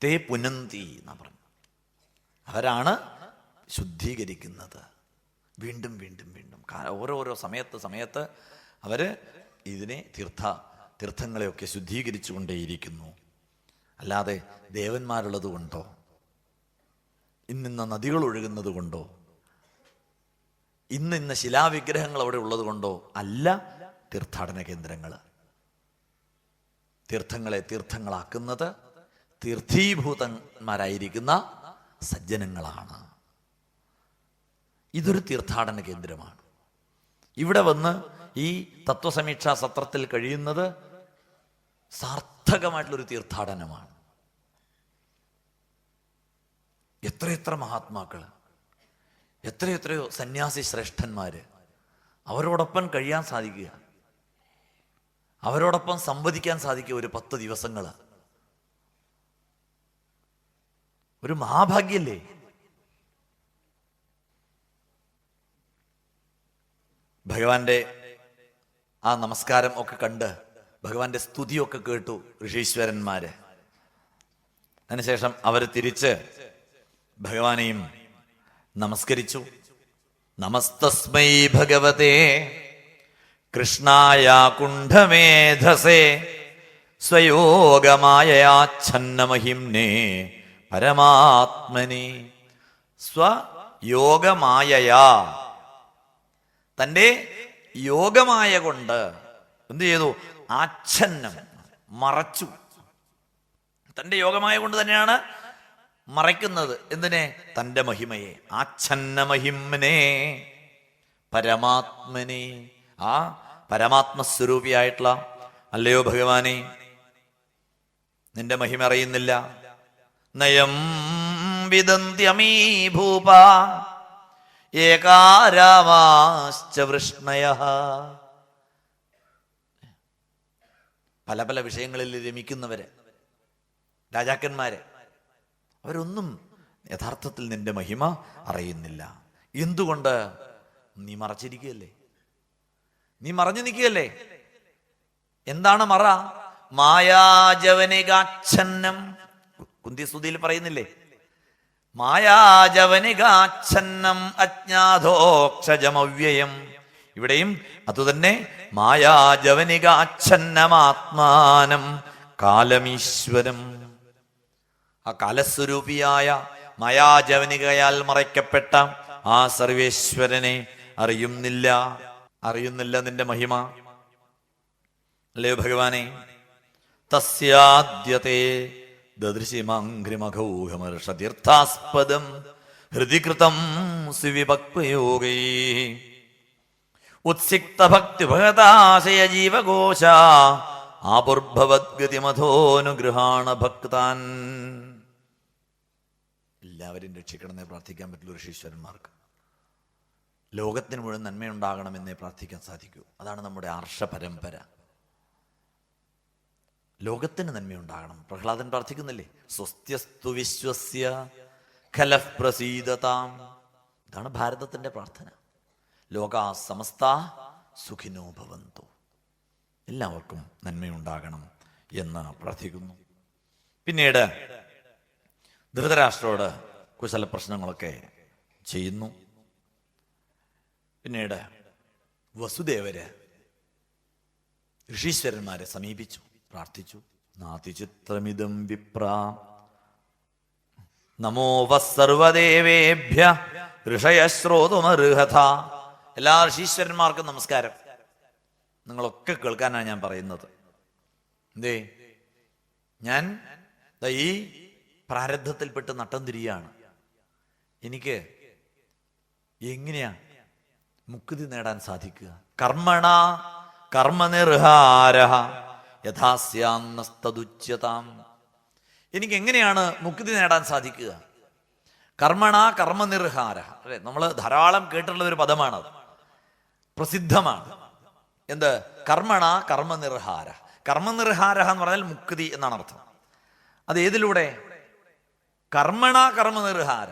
തേ പുനന്തി എന്നാ പറഞ്ഞു. അവരാണ് ശുദ്ധീകരിക്കുന്നത്. വീണ്ടും വീണ്ടും വീണ്ടും ഓരോരോ സമയത്ത് അവര് ഇതിനെ തീർത്ഥങ്ങളെയൊക്കെ ശുദ്ധീകരിച്ചു കൊണ്ടേയിരിക്കുന്നു. അല്ലാതെ ദേവന്മാരുള്ളത് കൊണ്ടോ, ഇന്നിന്ന നദികൾ ഒഴുകുന്നത് കൊണ്ടോ, ഇന്ന ശിലാവിഗ്രഹങ്ങൾ അവിടെ ഉള്ളത് കൊണ്ടോ അല്ല തീർത്ഥാടന കേന്ദ്രങ്ങൾ. തീർത്ഥങ്ങളെ തീർത്ഥങ്ങളാക്കുന്നത് തീർത്ഥീഭൂതന്മാരായിരിക്കുന്ന സജ്ജനങ്ങളാണ്. ഇതൊരു തീർത്ഥാടന കേന്ദ്രമാണ്. ഇവിടെ വന്ന് ഈ തത്വസമീക്ഷാ സത്രത്തിൽ കഴിയുന്നത് സാർത്ഥകമായിട്ടുള്ളൊരു തീർത്ഥാടനമാണ്. എത്രയെത്ര മഹാത്മാക്കള്, എത്രയെത്രയോ സന്യാസി ശ്രേഷ്ഠന്മാര്, അവരോടൊപ്പം കഴിയാൻ സാധിക്കുക, അവരോടൊപ്പം സംവദിക്കാൻ സാധിക്കുക ഒരു 10 ദിവസങ്ങൾ. ഒരു മഹാഭാഗ്യല്ലേ? ഭഗവാന്റെ ആ നമസ്കാരം ഒക്കെ കണ്ട് ഭഗവാന്റെ സ്തുതിയൊക്കെ കേട്ടു ഋഷീശ്വരന്മാര്. അതിനുശേഷം അവർ തിരിച്ച് ഭഗവാനെയും നമസ്കരിച്ചു. നമസ്തസ്മൈ ഭഗവതേ കൃഷ്ണായ കുണ്ഠമേധസേ സ്വയോഗമായയാച്ഛന്നമഹിംനേ പരമാത്മനി. സ്വയോഗമായയാ, തൻ്റെ യോഗമായ കൊണ്ട് എന്ത് ചെയ്തു? ആച്ഛന്നം, മറച്ചു. തൻ്റെ യോഗമായ കൊണ്ട് തന്നെയാണ് മറയ്ക്കുന്നത്. എന്തിനെ? തൻ്റെ മഹിമയെ. ആച്ഛന്നമഹിംനേ പരമാത്മനെ. ആ പരമാത്മസ്വരൂപിയായിട്ടുള്ള അല്ലയോ ഭഗവാനെ, നിന്റെ മഹിമ അറിയുന്നില്ല. നയം വിദന്ത്യമീ ഭൂപ ഏകാരാമാശ്ച വൃഷ്ണയഃ. പല പല വിഷയങ്ങളിൽ രമിക്കുന്നവര്, രാജാക്കന്മാര്, അവരൊന്നും യഥാർത്ഥത്തിൽ നിന്റെ മഹിമ അറിയുന്നില്ല. എന്തുകൊണ്ട്? നീ മറച്ചിരിക്കുകയല്ലേ, നീ മറഞ്ഞു നിൽക്കുകയല്ലേ. എന്താണ് മറ? മായാജവനികാച്ഛന്നം. കുന്തിസ്തുതിയിൽ പറയുന്നില്ലേ? മായാജവനികാച്ഛന്നം അജ്ഞാതോക്ഷജമവ്യയം. ഇവിടെയും അതുതന്നെ. മായാജവനികാച്ഛന്നമാത്മാനം കാലമീശ്വരം. ആ കാലസ്വരൂപിയായ മായാജവനികയാൽ മറയ്ക്കപ്പെട്ട ആ സർവേശ്വരനെ അറിയുന്നില്ല നിന്റെ മഹിമ. അല്ലയോ ഭഗവാനെ, തസ്യാദ്യത്തെ ദദൃശിമഘ്രിമഘൗഘമർഷതീർത്ഥാസ്പദം ഹൃദികൃതം സുവിഭക്തയോഗൈ ഉത്സിക്ത ഭക്തി ഭഗതാശയ ജീവകോശ ആപുർഭവദ്ഗതിമധോനുഗൃഹാണ ഭക്താൻ. എല്ലാവരും രക്ഷിക്കണമെന്നേ പ്രാർത്ഥിക്കാൻ പറ്റുള്ളൂ ഋഷീശ്വരന്മാർക്ക്. ലോകത്തിന് മുഴുവൻ നന്മയുണ്ടാകണമെന്നേ പ്രാർത്ഥിക്കാൻ സാധിക്കൂ. അതാണ് നമ്മുടെ ആർഷ പരമ്പര. ലോകത്തിന് നന്മയുണ്ടാകണം. പ്രഹ്ലാദൻ പ്രാർത്ഥിക്കുന്നില്ലേ? സ്വസ്ത്യസ്തു വിശ്വസ്യ ഖലഃ പ്രസീദതാം. ഇതാണ് ഭാരതത്തിൻ്റെ പ്രാർത്ഥന. ലോകാ സമസ്ത സുഖിനോ ഭവന്തു, എല്ലാവർക്കും നന്മയുണ്ടാകണം എന്ന് പ്രാർത്ഥിക്കുന്നു. പിന്നീട് ധൃതരാഷ്ട്രോട് കുശല പ്രശ്നങ്ങളൊക്കെ ചെയ്യുന്നു. പിന്നീട് വസുദേവര് ഋഷീശ്വരന്മാരെ സമീപിച്ചു, പ്രാർത്ഥിച്ചു. നാതിചിത്രമിദം വിപ്ര നമോ വസ്സർവദേവേഭ്യ ഋഷയ ശ്രോതുമർഹത. എല്ലാ ഋഷീശ്വരന്മാർക്കും നമസ്കാരം. നിങ്ങളൊക്കെ കേൾക്കാനാണ് ഞാൻ പറയുന്നത്. എന്തേ, ഞാൻ ഈ പ്രാരബ്ധത്തിൽപ്പെട്ട് നട്ടം തിരിയാണ്. എനിക്ക് എങ്ങനെയാ മുക്തി നേടാൻ സാധിക്കുക? കർമ്മണ കർമ്മനിർഹാര യഥാസ്യാന്നസ്തദുച്യതാം. എനിക്ക് എങ്ങനെയാണ് മുക്തി നേടാൻ സാധിക്കുക? കർമ്മണ കർമ്മനിർഹാര, അല്ലെ, നമ്മൾ ധാരാളം കേട്ടിട്ടുള്ള ഒരു പദമാണത്, പ്രസിദ്ധമാണ്. എന്ത്? കർമ്മണ കർമ്മനിർഹാര. കർമ്മനിർഹാര എന്ന് പറഞ്ഞാൽ മുക്തി എന്നാണ് അർത്ഥം. അത് ഏതിലൂടെ? കർമ്മണ കർമ്മനിർഹാര.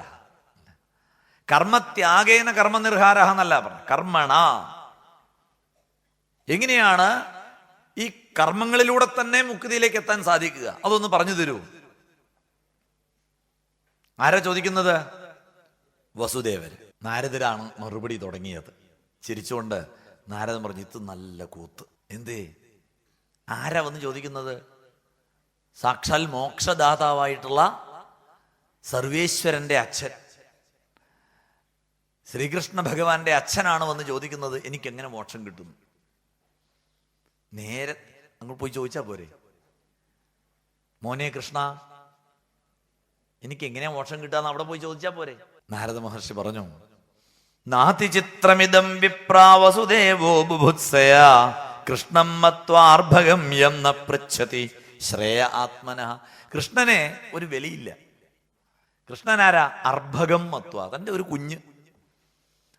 കർമ്മത്യാഗേന കർമ്മനിർഹാര എന്നല്ല പറഞ്ഞു, കർമ്മണ. എങ്ങനെയാണ് ഈ കർമ്മങ്ങളിലൂടെ തന്നെ മുക്തിയിലേക്ക് എത്താൻ സാധിക്കുക? അതൊന്ന് പറഞ്ഞു തരൂ. ആരാ ചോദിക്കുന്നത്? വസുദേവര്. നാരദരാണ് മറുപടി തുടങ്ങിയത്. ചിരിച്ചുകൊണ്ട് നാരദൻ പറഞ്ഞു, ഇത് നല്ല കൂത്ത്. എന്തേ? ആരാ വന്ന് ചോദിക്കുന്നത്? സാക്ഷാൽ മോക്ഷദാതാവായിട്ടുള്ള സർവേശ്വരന്റെ അച്ഛൻ, ശ്രീകൃഷ്ണ ഭഗവാന്റെ അച്ഛനാണ് വന്ന് ചോദിക്കുന്നത്, എനിക്ക് എങ്ങനെ മോക്ഷം കിട്ടുന്നു? നേരെ അങ്ങോട്ട് പോയി ചോദിച്ചാ പോരെ, മോനെ കൃഷ്ണ എനിക്ക് എങ്ങനെയാ മോക്ഷം കിട്ടാന്ന് അവിടെ പോയി ചോദിച്ചാ പോരെ? നാരദ മഹർഷി പറഞ്ഞു, നാതിചിത്രമിദം വിപ്രാവസുദേവോ ബുഭുത്സയാ കൃഷ്ണം മത്വാർഭകം യം ന പൃച്ഛതി ശ്രേയ ആത്മന. കൃഷ്ണനെ ഒരു വിലയില്ല. കൃഷ്ണനാരാ? അർഭകം മത്വ, തൻ്റെ ഒരു കുഞ്ഞ്.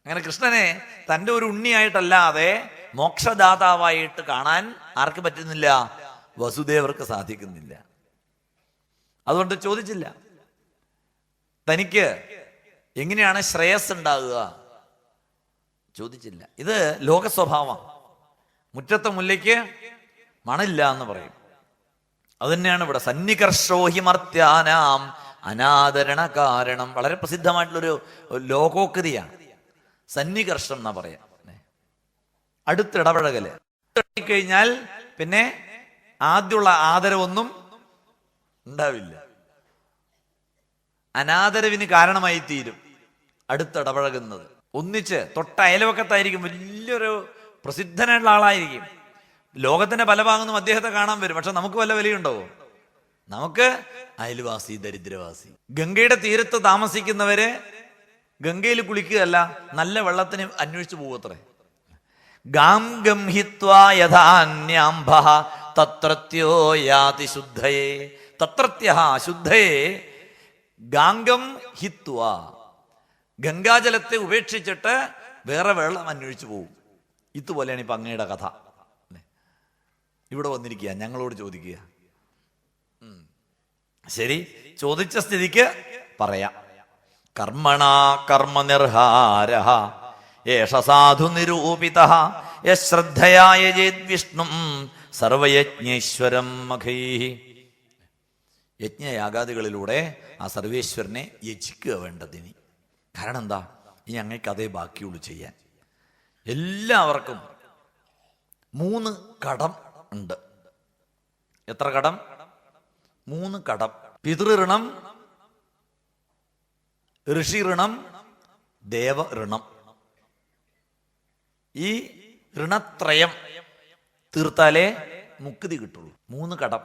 അങ്ങനെ കൃഷ്ണനെ തൻ്റെ ഒരു ഉണ്ണിയായിട്ടല്ലാതെ മോക്ഷദാതാവായിട്ട് കാണാൻ ആർക്ക് പറ്റുന്നില്ല? വസുദേവർക്ക് സാധിക്കുന്നില്ല. അതുകൊണ്ട് ചോദിച്ചില്ല, തനിക്ക് എങ്ങനെയാണ് ശ്രേയസ് ഉണ്ടാകുക? ചോദിച്ചില്ല. ഇത് ലോക സ്വഭാവം. മുറ്റത്തെ മുല്ലയ്ക്ക് മണില്ല എന്ന് പറയും. അത് തന്നെയാണ് ഇവിടെ. സന്നികർഷോഹിമർത്യാനാം അനാദരണ കാരണം. വളരെ പ്രസിദ്ധമായിട്ടുള്ളൊരു ലോകോക്തിയാണ് സന്നികർഷം എന്നാ പറയാ. അടുത്തിടപഴകല് കഴിഞ്ഞാൽ പിന്നെ ആദ്യമുള്ള ആദരവൊന്നും ഉണ്ടാവില്ല. അനാദരവിന് കാരണമായി തീരും അടുത്തിടപഴകുന്നത്. ഒന്നിച്ച് തൊട്ട അയൽവക്കത്തായിരിക്കും, വലിയൊരു പ്രസിദ്ധനായിട്ടുള്ള ആളായിരിക്കും. ലോകത്തിന്റെ പല ഭാഗത്തും അദ്ദേഹത്തെ കാണാൻ വരും. പക്ഷെ നമുക്ക് വല്ല വിലയുണ്ടാവോ? നമുക്ക് അയൽവാസി, ദരിദ്രവാസി. ഗംഗയുടെ തീരത്ത് താമസിക്കുന്നവര് ഗംഗയിൽ കുളിക്കുകയല്ല, നല്ല വെള്ളത്തിന് അന്വേഷിച്ചു പോവത്രേ. ഗാം ഗംഹിത്വാ യഥാന്യാംഭഃ തത്രത്യോ യാതി ശുദ്ധയേ. തത്രത്യഃ ശുദ്ധയേ ഗാംഗം ഹിത്വാ. ഗംഗാജലത്തെ ഉപേക്ഷിച്ചിട്ട് വേറെ വെള്ളം അന്വേഷിച്ചു പോകും. ഇതുപോലെയാണ് ഇപ്പൊ അങ്ങയുടെ കഥ. ഇവിടെ വന്നിരിക്കുക, ഞങ്ങളോട് ചോദിക്കുക. ശരി, ചോദിച്ച സ്ഥിതിക്ക് പറയാം. കർമ്മണ കർമ്മനിർഹാരഃ ഏഷ സാധു നിരൂപിതഃ യശ്രദ്ധയാ യജേത് വിഷ്ണും സർവയജ്ഞേശ്വരം മഖൈഃ. യജ്ഞയാഗാദികളിലൂടെ ആ സർവേശ്വരനെ യജിക്കുക വേണ്ടതിനി. കാരണം എന്താ? ഇനി അങ്ങേക്ക് അതേ ബാക്കിയുള്ളൂ ചെയ്യാൻ. എല്ലാവർക്കും 3 കടം ഉണ്ട്. എത്ര കടം? 3 കടം. പിതൃഋണം, ഋഷിഋണം, ദേവഋണം. ഈ ഋണത്രയം തീർത്താലേ മുക്തി കിട്ടുള്ളൂ. 3 കടം.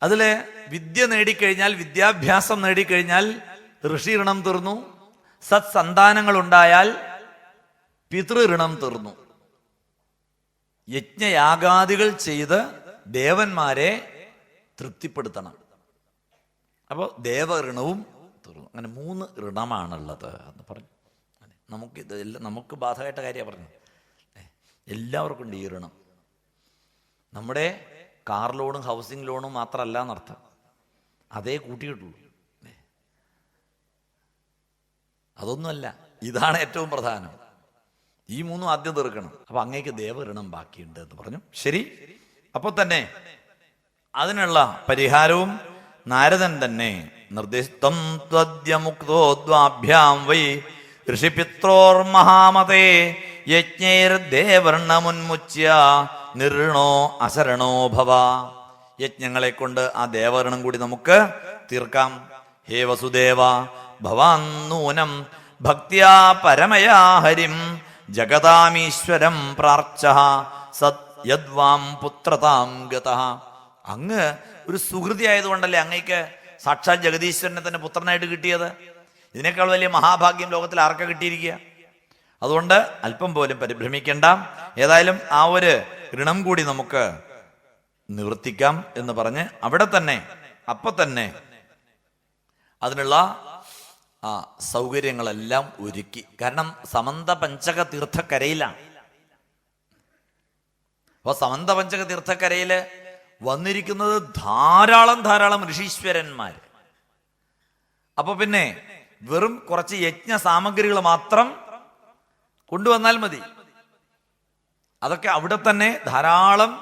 അതില് വിദ്യ നേടിക്കഴിഞ്ഞാൽ, വിദ്യാഭ്യാസം നേടിക്കഴിഞ്ഞാൽ ഋഷിഋണം തീർന്നു. സത്സന്താനങ്ങൾ ഉണ്ടായാൽ പിതൃഋണം തീർന്നു. യജ്ഞയാഗാദികൾ ചെയ്ത് ദേവന്മാരെ തൃപ്തിപ്പെടുത്തണം. അപ്പോൾ ദേവഋണവും തീർന്നു. അങ്ങനെ 3 ഋണമാണുള്ളത് എന്ന് പറഞ്ഞു. നമുക്ക് ബാധകമായിട്ട കാര്യമാണ് പറഞ്ഞത്. എല്ലാവർക്കും ഉണ്ട് ഈ ഋണം. നമ്മുടെ കാർ ലോണും ഹൗസിംഗ് ലോണും മാത്രമല്ല എന്നർത്ഥം. അതേ കൂട്ടിയിട്ടുള്ളൂ. അതൊന്നുമല്ല, ഇതാണ് ഏറ്റവും പ്രധാനം. ഈ മൂന്നും ആദ്യം തീർക്കണം. അപ്പൊ അങ്ങേക്ക് ദേവഋണം ബാക്കിയുണ്ട് എന്ന് പറഞ്ഞു. ശരി, അപ്പൊ തന്നെ അതിനുള്ള പരിഹാരവും നാരദൻ തന്നെ നിർദ്ദിഷ്ടം ത്വദ്യമുക്തോദ്വാഭ്യാം വൈ ഋഷിപിത്രോർ മഹാമതേ യജ്ഞൈർദേവർണമുന്മുച്യ നിർണോ അശരണോ ഭവ. യജ്ഞങ്ങളെ കൊണ്ട് ആ ദേവഋണം കൂടി നമുക്ക് തീർക്കാം. ഹേ വസുദേവ ഭവാൻ നൂനം ഭക്തിയാ പരമയാ ഹരിം ജഗതാമീശ്വരം പ്രാർച്ചഃ സത് യദ്വാം പുത്രതാം ഗതഃ. അങ്ങ് ഒരു സുഹൃതി ആയതുകൊണ്ടല്ലേ അങ്ങേക്ക് സാക്ഷാൽ ജഗദീശ്വരനെ തന്നെ പുത്രനായിട്ട് കിട്ടിയത്. ഇതിനേക്കാൾ വലിയ മഹാഭാഗ്യം ലോകത്തിൽ ആർക്കാ കിട്ടിയിരിക്കുക? അതുകൊണ്ട് അല്പം പോലും പരിഭ്രമിക്കേണ്ട. ഏതായാലും ആ ഒരു ഋണം കൂടി നമുക്ക് നിവർത്തിക്കാം എന്ന് പറഞ്ഞ് അവിടെ തന്നെ അപ്പൊ തന്നെ അതിനുള്ള സൗകര്യങ്ങളെല്ലാം ഒരുക്കി. കാരണം സമന്ത പഞ്ചക തീർത്ഥക്കരയിലാണ്. അപ്പൊ സമന്ത പഞ്ചക തീർത്ഥക്കരയില് വന്നിരിക്കുന്നത് ധാരാളം ഋഷീശ്വരന്മാര്. അപ്പൊ പിന്നെ വെറും കുറച്ച് യജ്ഞ സാമഗ്രികൾ മാത്രം കൊണ്ടുവന്നാൽ മതി. അതൊക്കെ അവിടെ തന്നെ ധാരാളം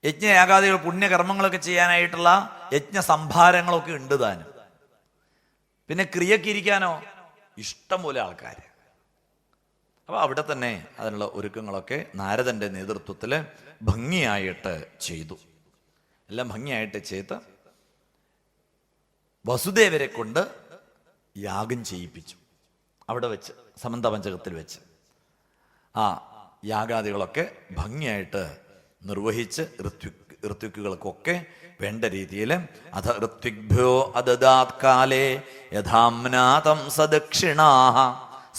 യജ്ഞയാഗാദികൾ പുണ്യകർമ്മങ്ങളൊക്കെ ചെയ്യാനായിട്ടുള്ള യജ്ഞ സംഭാരങ്ങളൊക്കെ ഉണ്ട് താനും. പിന്നെ ക്രിയക്കിരിക്കാനോ ഇഷ്ടം പോലെ ആൾക്കാർ. അപ്പൊ അവിടെ തന്നെ അതിനുള്ള ഒരുക്കങ്ങളൊക്കെ നാരദന്റെ നേതൃത്വത്തിൽ ഭംഗിയായിട്ട് ചെയ്തു. എല്ലാം ഭംഗിയായിട്ട് ചെയ്ത് വസുദേവരെ കൊണ്ട് യാഗം ചെയ്യിപ്പിച്ചു. അവിടെ വെച്ച് സമന്ത പഞ്ചകത്തിൽ വെച്ച് ആ യാഗാദികളൊക്കെ ഭംഗിയായിട്ട് നിർവഹിച്ച് ഋത്വിക്കുകൾക്കൊക്കെ വേണ്ട രീതിയിൽ അധ ഋത്വിഗ്ഭ്യോ അദദാത് കാലേ യഥാംനാതം സദക്ഷിണാഃ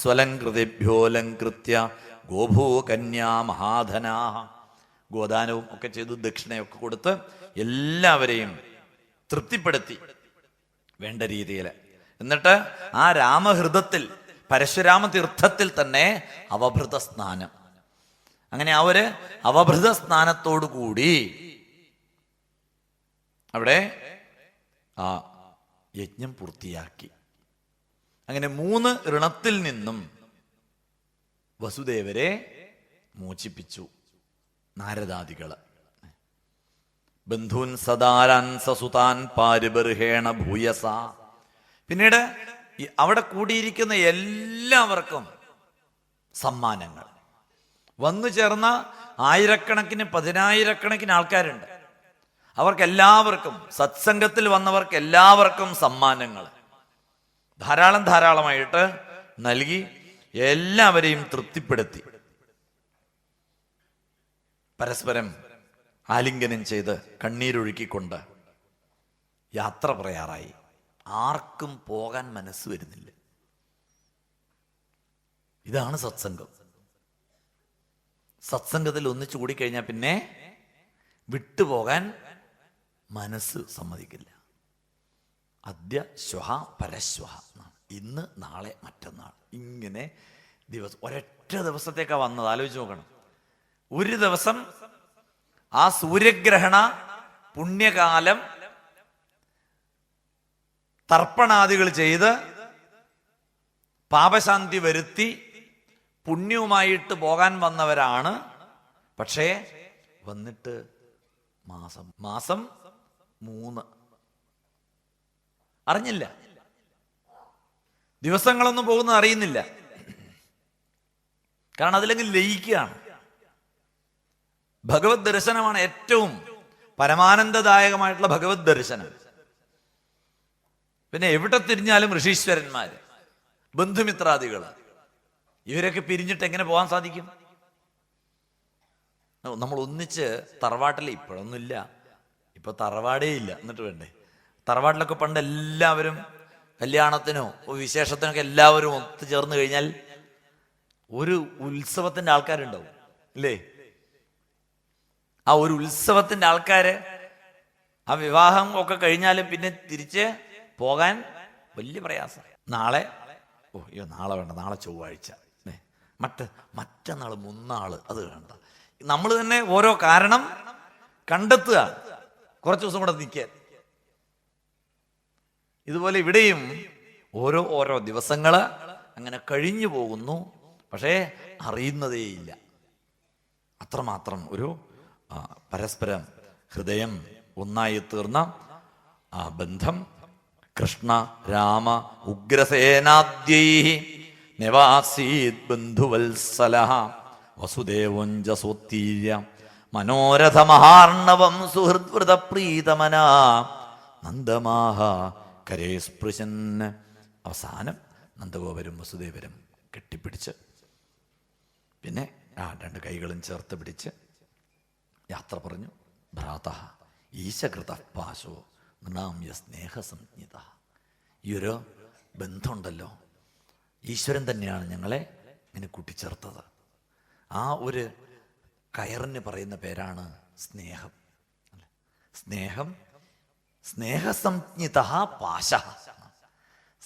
സ്വലംകൃതിഭ്യോ ലംകൃത്യ ഗോഭൂ കന്യാ മഹാധനാഃ. ഗോദാനവും ഒക്കെ ചെയ്തു ദക്ഷിണയൊക്കെ കൊടുത്ത് എല്ലാവരെയും തൃപ്തിപ്പെടുത്തി വേണ്ട രീതിയിൽ. എന്നിട്ട് ആ രാമഹൃദത്തിൽ പരശുരാമ തീർത്ഥത്തിൽ തന്നെ അവഭൃത സ്നാനം. അങ്ങനെ ആ ഒരു അവഭൃത സ്നാനത്തോടു കൂടി അവിടെ ആ യജ്ഞം പൂർത്തിയാക്കി. അങ്ങനെ 3 ഋണത്തിൽ നിന്നും വസുദേവരെ മോചിപ്പിച്ചു നാരദാദികള്. ബന്ധൂൻ സദാരാൻ സസുതാൻ പാരിബർഹേണ ഭൂയസ. പിന്നീട് അവിടെ കൂടിയിരിക്കുന്ന എല്ലാവർക്കും സമ്മാനങ്ങൾ. വന്നു ചേർന്ന ആയിരക്കണക്കിന് 10,000-കണക്കിന് ആൾക്കാരുണ്ട്. അവർക്കെല്ലാവർക്കും, സത്സംഗത്തിൽ വന്നവർക്ക് എല്ലാവർക്കും സമ്മാനങ്ങൾ ധാരാളമായിട്ട് നൽകി എല്ലാവരെയും തൃപ്തിപ്പെടുത്തി. പരസ്പരം ആലിംഗനം ചെയ്ത് കണ്ണീരൊഴുക്കിക്കൊണ്ട് യാത്ര പറയാറായി. ആർക്കും പോകാൻ മനസ്സ് വരുന്നില്ല. ഇതാണ് സത്സംഗം. സത്സംഗത്തിൽ ഒന്നിച്ചു കൂടിക്കഴിഞ്ഞാൽ പിന്നെ വിട്ടുപോകാൻ മനസ്സ് സമ്മതിക്കില്ല. അദ്യ ശ്വഹ പരശ്വഹ, ഇന്ന് നാളെ മറ്റന്നാൾ, ഇങ്ങനെ ഒരൊറ്റ ദിവസത്തേക്കാ വന്നത്. ആലോചിച്ച് നോക്കണം. ഒരു ദിവസം ആ സൂര്യഗ്രഹണ പുണ്യകാലം തർപ്പണാദികൾ ചെയ്ത് പാപശാന്തി വരുത്തി പുണ്യവുമായിട്ട് പോകാൻ വന്നവരാണ്. പക്ഷേ വന്നിട്ട് മാസം 3 അറിഞ്ഞില്ല. ദിവസങ്ങളൊന്നും പോകുന്നത് അറിയുന്നില്ല. കാരണം അതിലെങ്കിൽ ലയിക്കുകയാണ്. ഭഗവത് ദർശനമാണ് ഏറ്റവും പരമാനന്ദദായകമായിട്ടുള്ള ഭഗവത് ദർശനം. പിന്നെ എവിടെ തിരിഞ്ഞാലും ഋഷീശ്വരന്മാര്, ബന്ധുമിത്രാദികള്, ഇവരൊക്കെ പിരിഞ്ഞിട്ട് എങ്ങനെ പോകാൻ സാധിക്കും? നമ്മൾ ഒന്നിച്ച് തറവാട്ടിൽ ഇപ്പോഴൊന്നുമില്ല, ഇപ്പൊ തറവാടേ ഇല്ല. എന്നിട്ട് വേണ്ടേ, തറവാട്ടിലൊക്കെ പണ്ട് എല്ലാവരും കല്യാണത്തിനോ വിശേഷത്തിനൊക്കെ എല്ലാവരും ഒത്തുചേർന്ന് കഴിഞ്ഞാൽ ഒരു ഉത്സവത്തിന്റെ ആൾക്കാരുണ്ടാവും അല്ലേ? ആ ഒരു ഉത്സവത്തിന്റെ ആൾക്കാര് ആ വിവാഹം ഒക്കെ കഴിഞ്ഞാലും പിന്നെ തിരിച്ച് പോകാൻ വലിയ പ്രയാസം. നാളെ നാളെ വേണ്ട, നാളെ ചൊവ്വാഴ്ച, മറ്റന്നാൾ മുന്നാള്, അത് വേണ്ട. നമ്മൾ തന്നെ ഓരോ കാരണം കണ്ടെത്തുക കുറച്ച് ദിവസം കൂടെ നിൽക്കാൻ. ഇതുപോലെ ഇവിടെയും ഓരോ ദിവസങ്ങൾ അങ്ങനെ കഴിഞ്ഞു പോകുന്നു. പക്ഷേ അറിയുന്നതേയില്ല. അത്രമാത്രം ഒരു പരസ്പരം ഹൃദയം ഒന്നായി തീർന്ന ആ ബന്ധം. കൃഷ്ണ രാമ ഉഗ്രസേനാദ്യൈ നിവാസീത് ബന്ധുവത്സലഃ വസുദേവോഞ്ജസോത്തീര്യ മനോരഥമഹാർണവം സുഹൃദ്വൃതപ്രീതമനാ നന്ദമാഹ കരേ സ്പൃശൻ. അവസാനം നന്ദഗോപരും വസുദേവരും കെട്ടിപ്പിടിച്ച് പിന്നെ രണ്ട് കൈകളും ചേർത്ത് പിടിച്ച് യാത്ര പറഞ്ഞു. ഭ്രാത ഈശകൃത പാശോ നൃണാമ്യ സ്നേഹസംജ്ഞിത. ഈ ഒരു ബന്ധമുണ്ടല്ലോ, ഈശ്വരൻ തന്നെയാണ് ഞങ്ങളെ ഇങ്ങനെ കൂട്ടിച്ചേർത്തത്. ആ ഒരു കയറിന് പറയുന്ന പേരാണ് സ്നേഹം. സ്നേഹം സ്നേഹസംജ്ഞിത പാശ.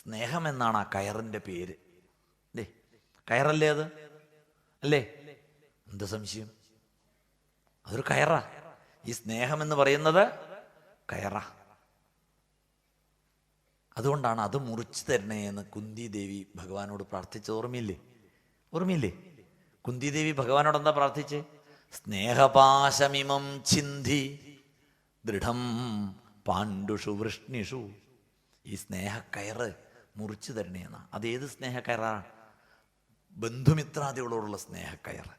സ്നേഹം എന്നാണ് ആ കയറിൻ്റെ പേര്. അല്ലേ, കയറല്ലേ അത്? അല്ലേ? എന്ത് സംശയം? അതൊരു കയറാ. ഈ സ്നേഹം എന്ന് പറയുന്നത് കയറാ. അതുകൊണ്ടാണ് അത് മുറിച്ചു തരണേ എന്ന് കുന്തി ദേവി ഭഗവാനോട് പ്രാർത്ഥിച്ചത്. ഓർമ്മയില്ലേ? കുന്തി ദേവി ഭഗവാനോട് എന്താ പ്രാർത്ഥിച്ച്? സ്നേഹപാശമിമം ചിന്തി ദൃഢം പാണ്ഡുഷു വൃഷ്ണിഷു. ഈ സ്നേഹക്കയറ് മുറിച്ചു തരണേ എന്നാ. അതേത് സ്നേഹക്കയറാണ്? ബന്ധുമിത്രാദികളോടുള്ള സ്നേഹക്കയറ്.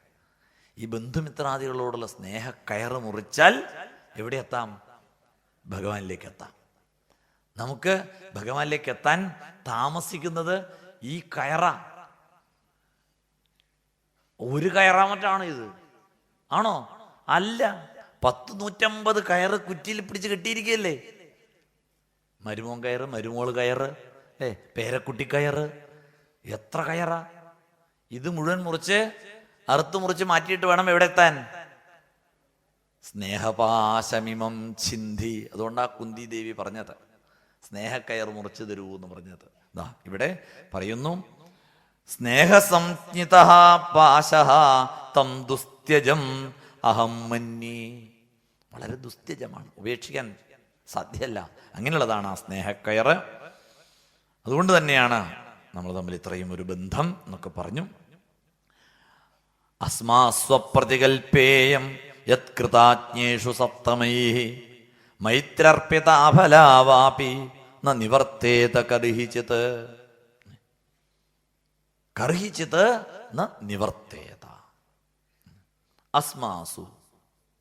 ഈ ബന്ധുമിത്രാദികളോടുള്ള സ്നേഹക്കയറ് മുറിച്ചാൽ എവിടെ എത്താം? ഭഗവാനിലേക്ക് എത്താം. നമുക്ക് ഭഗവാനിലേക്ക് എത്താൻ താമസിക്കുന്നത് ഈ കയറ. ഒരു കയറാമറ്റാണ് ഇത്? ആണോ? അല്ല, 150 കയറ് കുറ്റിയിൽ പിടിച്ച് കെട്ടിയിരിക്കുകയല്ലേ. മരുമോൻ കയറ്, മരുമോള് കയറ്, പേരക്കുട്ടി കയറ്, എത്ര കയറാ! ഇത് മുഴുവൻ മുറിച്ച് അറുത്ത് മുറിച്ച് മാറ്റിയിട്ട് വേണം എവിടെ എത്താൻ? സ്നേഹപാശമിമം ചിന്തി. അതുകൊണ്ടാ കുന്തി ദേവി പറഞ്ഞത് സ്നേഹക്കയർ മുറിച്ചു തരൂ എന്ന് പറഞ്ഞത്. ഇവിടെ പറയുന്നു, സ്നേഹസംജ്ഞിത പാശഃ തം ദുസ്ത്യജം അഹം മന്യേ. വളരെ ദുസ്ത്യജമാണ്, ഉപേക്ഷിക്കാൻ സാധ്യമല്ല. അങ്ങനെയുള്ളതാണ് ആ സ്നേഹക്കയറ്. അതുകൊണ്ട് തന്നെയാണ് നമ്മൾ തമ്മിൽ ഇത്രയും ഒരു ബന്ധം എന്നൊക്കെ പറഞ്ഞു. അസ്മാസ്വപ്രതികൽപ്പേയം യത് കൃതാജ്ഞേഷു സപ്തമൈഃ മൈത്രർപ്പിതാഫലാവാപി ന നിവർത്തേത കർഹിചിത്. കർഹിചിത് ന നിവർത്തേത. അസ്മാസു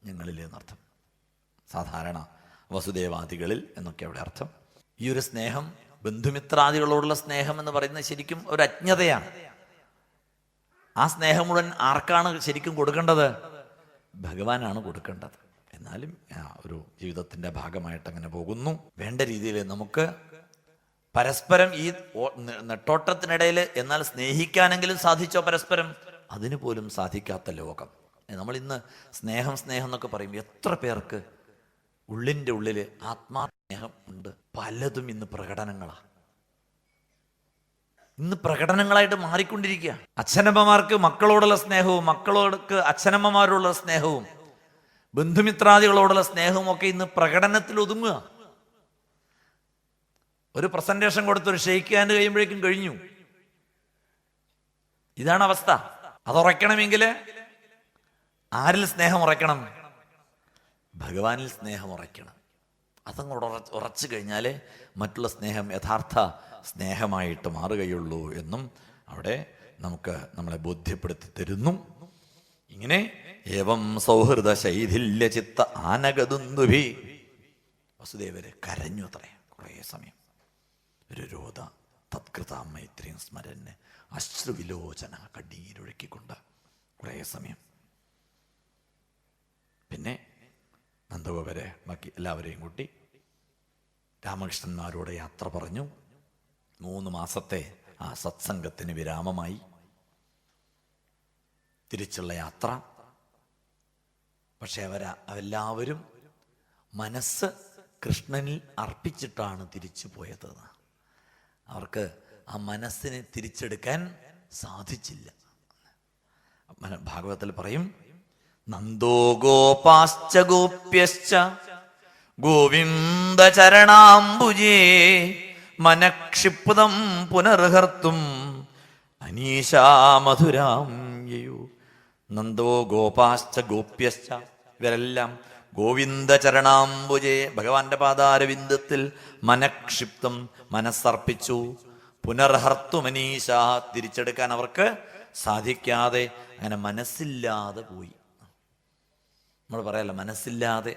ഞങ്ങളിൽ എന്നർത്ഥം. സാധാരണ വസുദേവാദികളിൽ എന്നൊക്കെ അവിടെ അർത്ഥം. ഈ ഒരു സ്നേഹം, ബന്ധുമിത്രാദികളോടുള്ള സ്നേഹം എന്ന് പറയുന്നത് ശരിക്കും ഒരു അജ്ഞതയാണ്. ആ സ്നേഹം മുഴുവൻ ആർക്കാണ് ശരിക്കും കൊടുക്കേണ്ടത്? ഭഗവാനാണ് കൊടുക്കേണ്ടത്. എന്നാലും ഒരു ജീവിതത്തിൻ്റെ ഭാഗമായിട്ട് അങ്ങനെ പോകുന്നു. വേണ്ട രീതിയിൽ നമുക്ക് പരസ്പരം ഈ നെട്ടോട്ടത്തിനിടയിൽ എന്നാൽ സ്നേഹിക്കാനെങ്കിലും സാധിച്ചോ പരസ്പരം? അതിന് പോലും സാധിക്കാത്ത ലോകം. നമ്മൾ ഇന്ന് സ്നേഹം എന്നൊക്കെ പറയും. എത്ര പേർക്ക് ഉള്ളിൻ്റെ ഉള്ളിൽ ആത്മാസ്നേഹം ഉണ്ട്? പലതും ഇന്ന് പ്രകടനങ്ങളാണ്. ഇന്ന് പ്രകടനങ്ങളായിട്ട് മാറിക്കൊണ്ടിരിക്കുക. അച്ഛനമ്മമാർക്ക് മക്കളോടുള്ള സ്നേഹവും മക്കളോർക്ക് അച്ഛനമ്മമാരോടുള്ള സ്നേഹവും ബന്ധുമിത്രാദികളോടുള്ള സ്നേഹവും ഒക്കെ ഇന്ന് പ്രകടനത്തിൽ ഒതുങ്ങുക. ഒരു പ്രസന്റേഷൻ കൊടുത്ത് ഒരു ഷെയ്ക്ക് ഹാൻഡ് കഴിയുമ്പോഴേക്കും കഴിഞ്ഞു. ഇതാണ് അവസ്ഥ. അതുറയ്ക്കണമെങ്കിൽ ആരിൽ സ്നേഹം ഉറയ്ക്കണം? ഭഗവാനിൽ സ്നേഹം ഉറയ്ക്കണം. അതങ്ങോട്ട് ഉറച്ചു കഴിഞ്ഞാൽ മറ്റുള്ള സ്നേഹം യഥാർത്ഥ സ്നേഹമായിട്ട് മാറുകയുള്ളൂ എന്നും അവിടെ നമുക്ക് നമ്മളെ ബോധ്യപ്പെടുത്തി തരുന്നു. ഇങ്ങനെ ഏവം സൗഹൃദ ശൈഥില്യ ചിത്ത ആനഗതുന്ദുഭി. വസുദേവര് കരഞ്ഞു അത്രേ കുറേ സമയം. ഒരു രോധ തത്കൃതാ മൈത്രിയും സ്മരന് അശ്രുവിലോചന കണ്ണീരൊഴുക്കിക്കൊണ്ട് കുറേ സമയം. പിന്നെ നന്ദഗോപരെ ബാക്കി എല്ലാവരെയും കൂട്ടി രാമകൃഷ്ണന്മാരോട് യാത്ര പറഞ്ഞു. 3 മാസത്തെ ആ സത്സംഗത്തിന് വിരാമമായി. തിരിച്ചുള്ള യാത്ര. പക്ഷെ അവരെല്ലാവരും മനസ്സ് കൃഷ്ണനിൽ അർപ്പിച്ചിട്ടാണ് തിരിച്ചു പോയത്. അവർക്ക് ആ മനസ്സിനെ തിരിച്ചെടുക്കാൻ സാധിച്ചില്ല. ഭാഗവതത്തിൽ പറയും, നന്ദോ ഗോപാശ്ച ഗോപ്യശ്ച ഗോവിന്ദ ചരണാംബുജേ മനക്ഷിപ്തം പുനർഹർത്തും അനീശാ മധുരാം യയു. നന്ദോ ഗോപാശ്ച ഗോപ്യശ്ച, ഇവരെല്ലാം ഗോവിന്ദചരണാംബുജേ, ഭഗവാന്റെ പാദാരവിന്ദത്തിൽ മനക്ഷിപ്തം, മനസ്സർപ്പിച്ചു. പുനർഹർത്തുമനീശ, തിരിച്ചെടുക്കാൻ അവർക്ക് സാധിക്കാതെ അങ്ങനെ മനസ്സില്ലാതെ പോയി. നമ്മൾ പറയല്ല മനസ്സില്ലാതെ,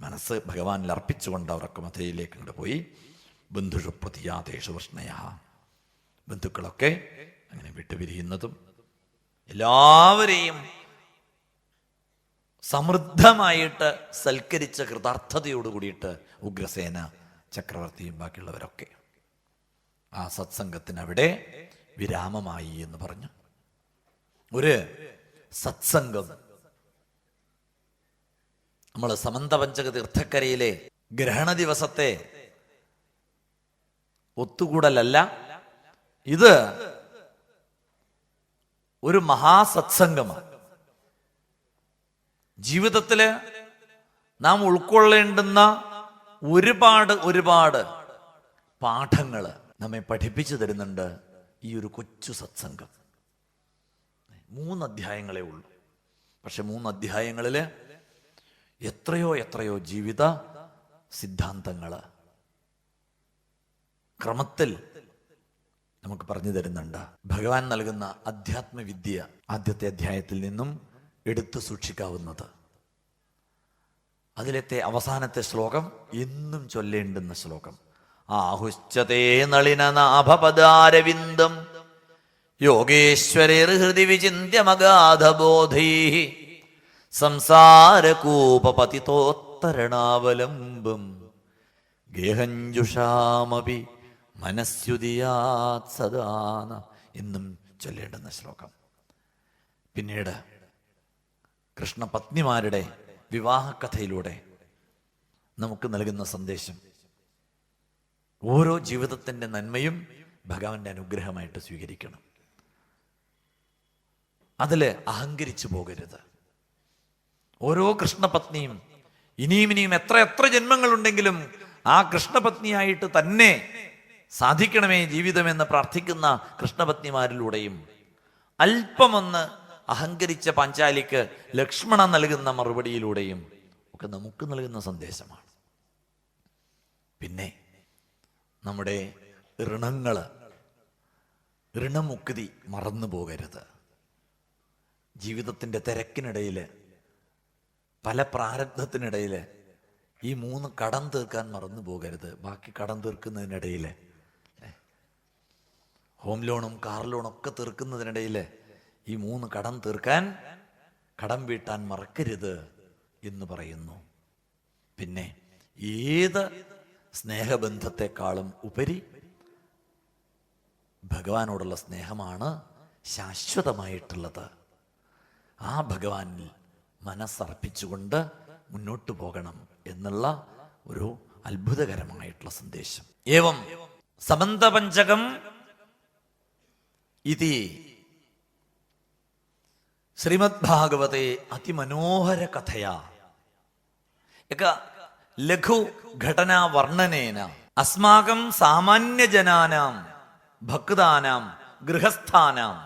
മനസ്സ് ഭഗവാനിൽ അർപ്പിച്ചുകൊണ്ട് അവർക്ക് മധുരയിലേക്ക് ഇങ്ങോട്ട് പോയി. ബന്ധുഷു പ്രതിയാതേഷു വൃഷ്ണയ, ബന്ധുക്കളൊക്കെ അങ്ങനെ വിട്ടുപിരിയുന്നതും എല്ലാവരെയും സമൃദ്ധമായിട്ട് സൽക്കരിച്ച കൃതാർത്ഥതയോട് കൂടിയിട്ട് ഉഗ്രസേന ചക്രവർത്തിയും ബാക്കിയുള്ളവരൊക്കെ ആ സത്സംഗത്തിന് അവിടെ വിരാമമായി എന്ന് പറഞ്ഞു. ഒരു സത്സംഗം നമ്മൾ സമന്തപഞ്ചക തീർത്ഥക്കരയിലെ ഗ്രഹണ ദിവസത്തെ ഒത്തുകൂടലല്ല, ഇത് ഒരു മഹാസത്സംഗമാണ്. ജീവിതത്തില് നാം ഉൾക്കൊള്ളേണ്ടുന്ന ഒരുപാട് പാഠങ്ങൾ നമ്മെ പഠിപ്പിച്ചു തരുന്നുണ്ട് ഈ ഒരു കൊച്ചു സത്സംഗം. 3 അധ്യായങ്ങളേ ഉള്ളൂ. പക്ഷെ 3 അധ്യായങ്ങളില് എത്രയോ ജീവിത സിദ്ധാന്തങ്ങൾ ക്രമത്തിൽ നമുക്ക് പറഞ്ഞു തരുന്നുണ്ട്. ഭഗവാൻ നൽകുന്ന അധ്യാത്മവിദ്യ ആദ്യത്തെ അധ്യായത്തിൽ നിന്നും എടുത്തു സൂക്ഷിക്കാവുന്നത്. അതിലത്തെ അവസാനത്തെ ശ്ലോകം എന്നും ചൊല്ലേണ്ടുന്ന ശ്ലോകം. ആഹുശ്ചതേ നളിനനാഭപദാരവിന്ദം യോഗേശ്വരേർഹൃദി വിചിന്യമഗാധബോധൈ സംസാരകൂപപതിതോത്തരണാവലംബം ഗേഹഞ്ജുഷാമപി മനസ്യുതിയാത് സദാന എന്നും ചൊല്ലേണ്ടുന്ന ശ്ലോകം. പിന്നീട് കൃഷ്ണപത്നിമാരുടെ വിവാഹകഥയിലൂടെ നമുക്ക് നൽകുന്ന സന്ദേശം, ഓരോ ജീവിതത്തിൻ്റെ നന്മയും ഭഗവാന്റെ അനുഗ്രഹമായിട്ട് സ്വീകരിക്കണം. അതില് അഹങ്കരിച്ചു പോകരുത്. ഓരോ കൃഷ്ണപത്നിയും ഇനിയും എത്ര ജന്മങ്ങളുണ്ടെങ്കിലും ആ കൃഷ്ണപത്നിയായിട്ട് തന്നെ സാധിക്കണമേ ജീവിതമെന്ന് പ്രാർത്ഥിക്കുന്ന കൃഷ്ണപത്നിമാരിലൂടെയും അല്പമൊന്ന് അഹങ്കരിച്ച പാഞ്ചാലിക്ക് ലക്ഷ്മണൻ നൽകുന്ന മറുപടിയിലൂടെയും ഒക്കെ നമുക്ക് നൽകുന്ന സന്ദേശമാണ്. പിന്നെ നമ്മുടെ ഋണമുക്തി മറന്നു പോകരുത്. ജീവിതത്തിൻ്റെ തിരക്കിനിടയിൽ, പല പ്രാരബ്ധത്തിനിടയിൽ ഈ 3 കടം തീർക്കാൻ മറന്നു പോകരുത്. ബാക്കി കടം തീർക്കുന്നതിനിടയിൽ, ഹോം ലോണും കാർ ലോണും ഒക്കെ തീർക്കുന്നതിനിടയിൽ ഈ 3 കടം തീർക്കാൻ, കടം വീട്ടാൻ മറക്കരുത് എന്ന് പറയുന്നു. പിന്നെ ഏത് സ്നേഹബന്ധത്തെക്കാളും ഉപരി ഭഗവാനോടുള്ള സ്നേഹമാണ് ശാശ്വതമായിട്ടുള്ളത്. ആ ഭഗവാനിൽ മനസ്സർപ്പിച്ചുകൊണ്ട് മുന്നോട്ട് പോകണം എന്നുള്ള ഒരു അത്ഭുതകരമായിട്ടുള്ള സന്ദേശം. ഏവം സമന്തപഞ്ചകം ഇതി ശ്രീമദ് ഭാഗവതേ അതിമനോഹര കഥയാ എക ലഘു ഘടനാ വർണ്ണനേന അസ്മാകം സാമാന്യജനാനാം ഭക്താനാം ഗൃഹസ്ഥാനാം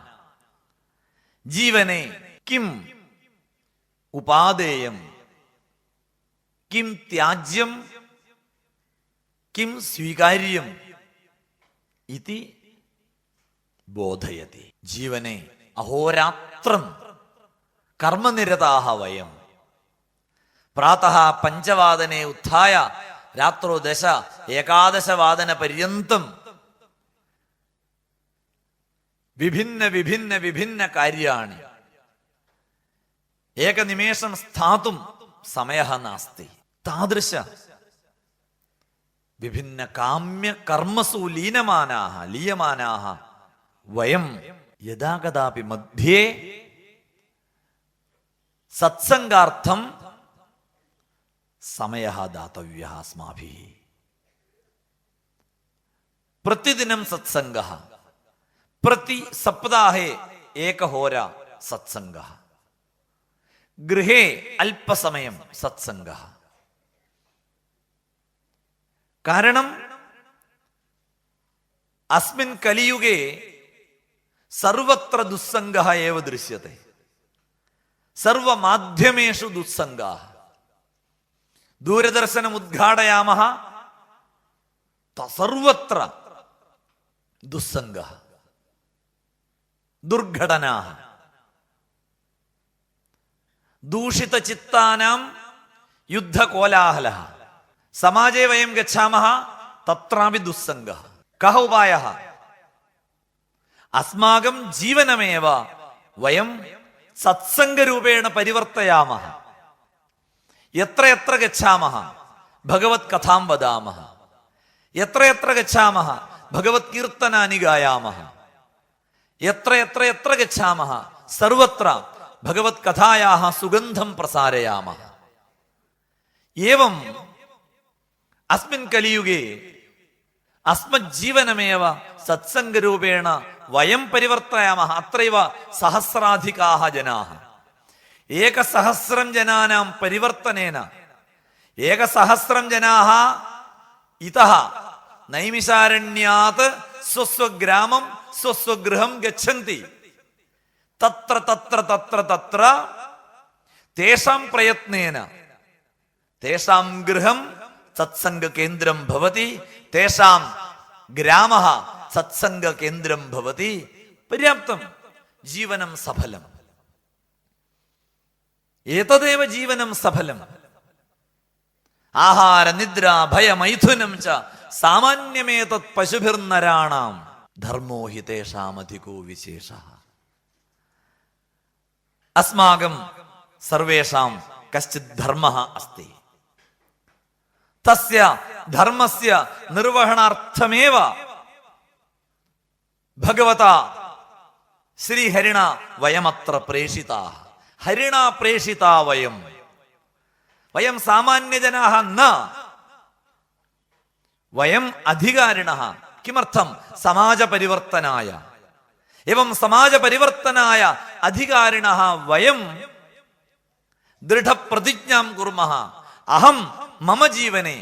ജീവനെ കിം ഉപാദേയം കിം ത്യാജ്യം കിം സ്വീകാര്യം ഇതി ബോധയതി. ജീവനെ അഹോരാത്രം കർമ്മനിരതാഹ വയം പ്രാതഃ 5 വാദനെ ഉത്ഥായ രാത്രോ 11 വാദന പര്യന്തം വിഭിന്ന കാര്യാണി ഏകനിമേഷം സ്ഥാതും സമയഃ നാസ്തി. താദൃശ വിഭിന്ന കാമ്യ കർമ്മസു ലീയമാനാഹ വയം യഥാകഥാപി മധ്യേ സത്സംഗാർത്ഥം സമയഃ ദാതവ്യഃ അസ്മാഭിഃ. പ്രതിദിനം സത്സംഗഃ, പ്രതി സപ്താഹേ 1 ഹോര സത്സംഗഃ, ഗൃഹേ അല്പസമയം സത്സംഗഃ. കാരണം അസ്മിൻ കലിയുഗേ സർവത്ര ദുസ്സംഗഃ ഏവ ദൃശ്യത്തെ, സർവമാധ്യമേഷു ദുസ്സംഗാഃ. ദൂരദർശനം ഉദ്ഘാടയാമഃ സർവത്ര ദുസ്സംഗഃ, ദുർഘടനാഃ, ദൂഷിതചിത്താനാം യുദ്ധകോലാഹലഃ. സമാജേ വയം ഗച്ഛാമഃ തത്രാപി ദുസ്സംഗഃ. കഃ ഉപായഃ? അസ്മാകം ജീവനമേവ വയം സത്സംഗരൂപേണ പരിവർത്തയാമഃ. യത്ര യത്ര ഗച്ഛാമഃ ഭഗവത് കഥാം വദാമഃ, യത്ര യത്ര ഗച്ഛാമഃ ഭഗവത് കീർത്തനാനി ഗായാമഃ, യത്ര യത്ര യത്ര ഗച്ഛാമഃ സർവത്ര ഭഗവത് കഥായാഃ സുഗന്ധം പ്രസാരയാമഃ. ഏവം അസ്മിൻ കലിയുഗേ അസ്മജ്ജീവനമേവ സത്സംഗരൂപേണ വയം പരിവർത്തയാമഃ. അത്രൈവ സഹസ്രാധികാഃ ജനാഃ. ഏകസഹസ്രം ജനാനാം പരിവർത്തനേന ഏകസഹസ്രം ജനാഃ ഇതഃ നൈമിഷാരണ്യാത് സ്വസ്വഗ്രാമം സ്വസ്വഗൃഹം ഗച്ഛന്തി. തത്ര തത്ര തത്ര തത്ര തേഷാം പ്രയത്നേന തേഷാം ഗൃഹം സത്സംഗ കേന്ദ്രം ഭവതി, തേഷാം ഗ്രാമഃ സത്സംഗ കേന്ദ്രം ഭവതി. പര്യാപ്തം. ജീവനം സഫലം. ഏതദേവ ജീവനം സഫലം. ആഹാര നിദ്ര ഭയമൈഥുനം ച സാമാന്യമേതത് പശുഭിർനരാണാം ധർമ്മോ ഹി തേഷാമധികോ വിശേഷഃ. അസ്മാകം സർവേഷാം കശ്ചിത് ധർമ്മഃ അസ്തി. തസ്യ ധർമ്മസ്യ നിർവഹണാർത്ഥമേവ ഭഗവതാ ശ്രീഹരിണ വയമത്ര പ്രേഷിതാഃ. ഹരിണ പ്രേഷിതാ വയം. വയം സാമാന്യജനാഃ ന, വയം അധികാരിണഃ. കിമർത്ഥം? സമാജപരിവർത്തനായ. എവം സമാജപരിവർത്തനായ അധികാരിണഃ വയം ദൃഢപ്രതിജ്ഞാം കുർമഃ. അഹം മമ ജീവനെ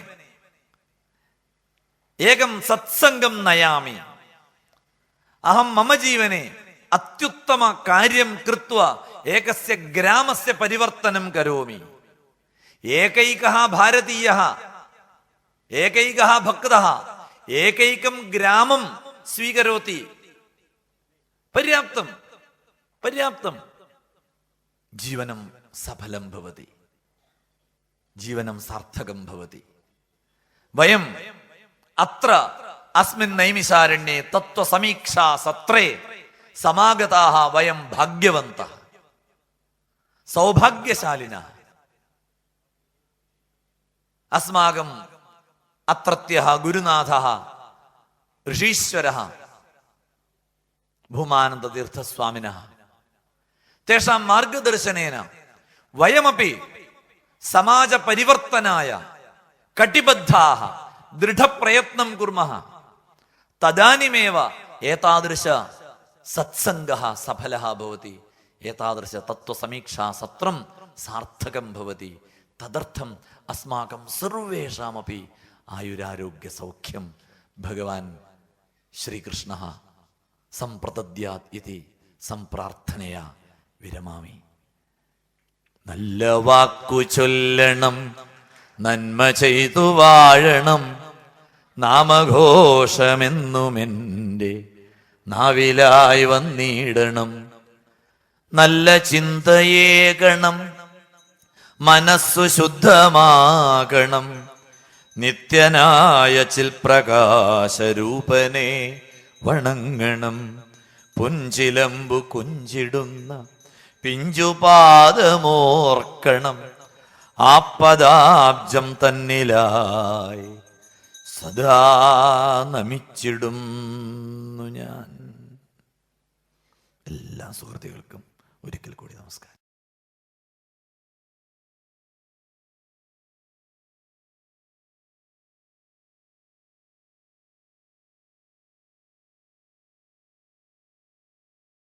ഏകം സത്സംഗം നയാമി. അഹം മമ ജീവനെ അത്യുത്തമ കാര്യം കൃത്വ ഏകസ്യ ഗ്രാമസ്യ പരിവർത്തനം കരോമി. ഏകൈകഃ ഭാരതീയഃ, ഏകൈകഃ ഭക്തഃ ഏകൈകം ഗ്രാമം സ്വീകരോതി. പര്യാപ്തം, പര്യാപ്തം. ജീവനം സഫലം ഭവതി, ജീവനം സാർത്ഥകം ഭവതി. വയം അത്ര അസ്മിൻ നൈമിഷാരണ്യേ തത്വസമീക്ഷാ സത്രേ സമാഗതാഃ വയം ഭാഗ്യവന്തഃ സൗഭാഗ്യശാലിനഃ. അസ്മാകം അത്രത്യഃ ഗുരുനാഥഃ ഋഷീശ്വരഃ ഭൂമാനന്ദതീർത്ഥസ്വാമിനഃ തേഷാം മാർഗദർശനേന വയമപി സമാജപരിവർത്തനായ കടിബദ്ധാഃ ദൃഢപ്രയത്നം കുർമഃ. തദാനിമേവ ഏതാദൃശ സത്സംഗഃ സഫലഃ ഭവതി. ഏതാദൃശ തത്വസമീക്ഷാ സത്രം സാർത്ഥകം ഭവതി. തദർത്ഥം അസ്മാകം സർവേഷാമപി ആയുരാരോഗ്യ സൗഖ്യം ഭഗവാൻ ശ്രീകൃഷ്ണഃ സംപ്രദദ്യാത് ഇതി സംപ്രാർത്ഥനയാ വിരമാമി. നല്ല വാക്കു ചൊല്ലണം, നന്മ ചെയ്തു വാഴണം, നാമഘോഷമെന്നുമെൻ്റെ നാവിലായി വന്നിടണം. നല്ല ചിന്തയേകണം, മനസ്സു ശുദ്ധമാകണം, നിത്യനായ ചിൽപ്രകാശരൂപനെ വണങ്ങണം. പുഞ്ചിലമ്പു കുഞ്ചിടുന്ന പിഞ്ചുപാദമോർക്കണം, ആപ്പദാബ്ജം തന്നിലായി സദാ നമിച്ചിടുന്നു ഞാൻ. എല്ലാ സുഹൃത്തുക്കൾക്കും ഒരിക്കൽ കൂടി നമസ്കാരം.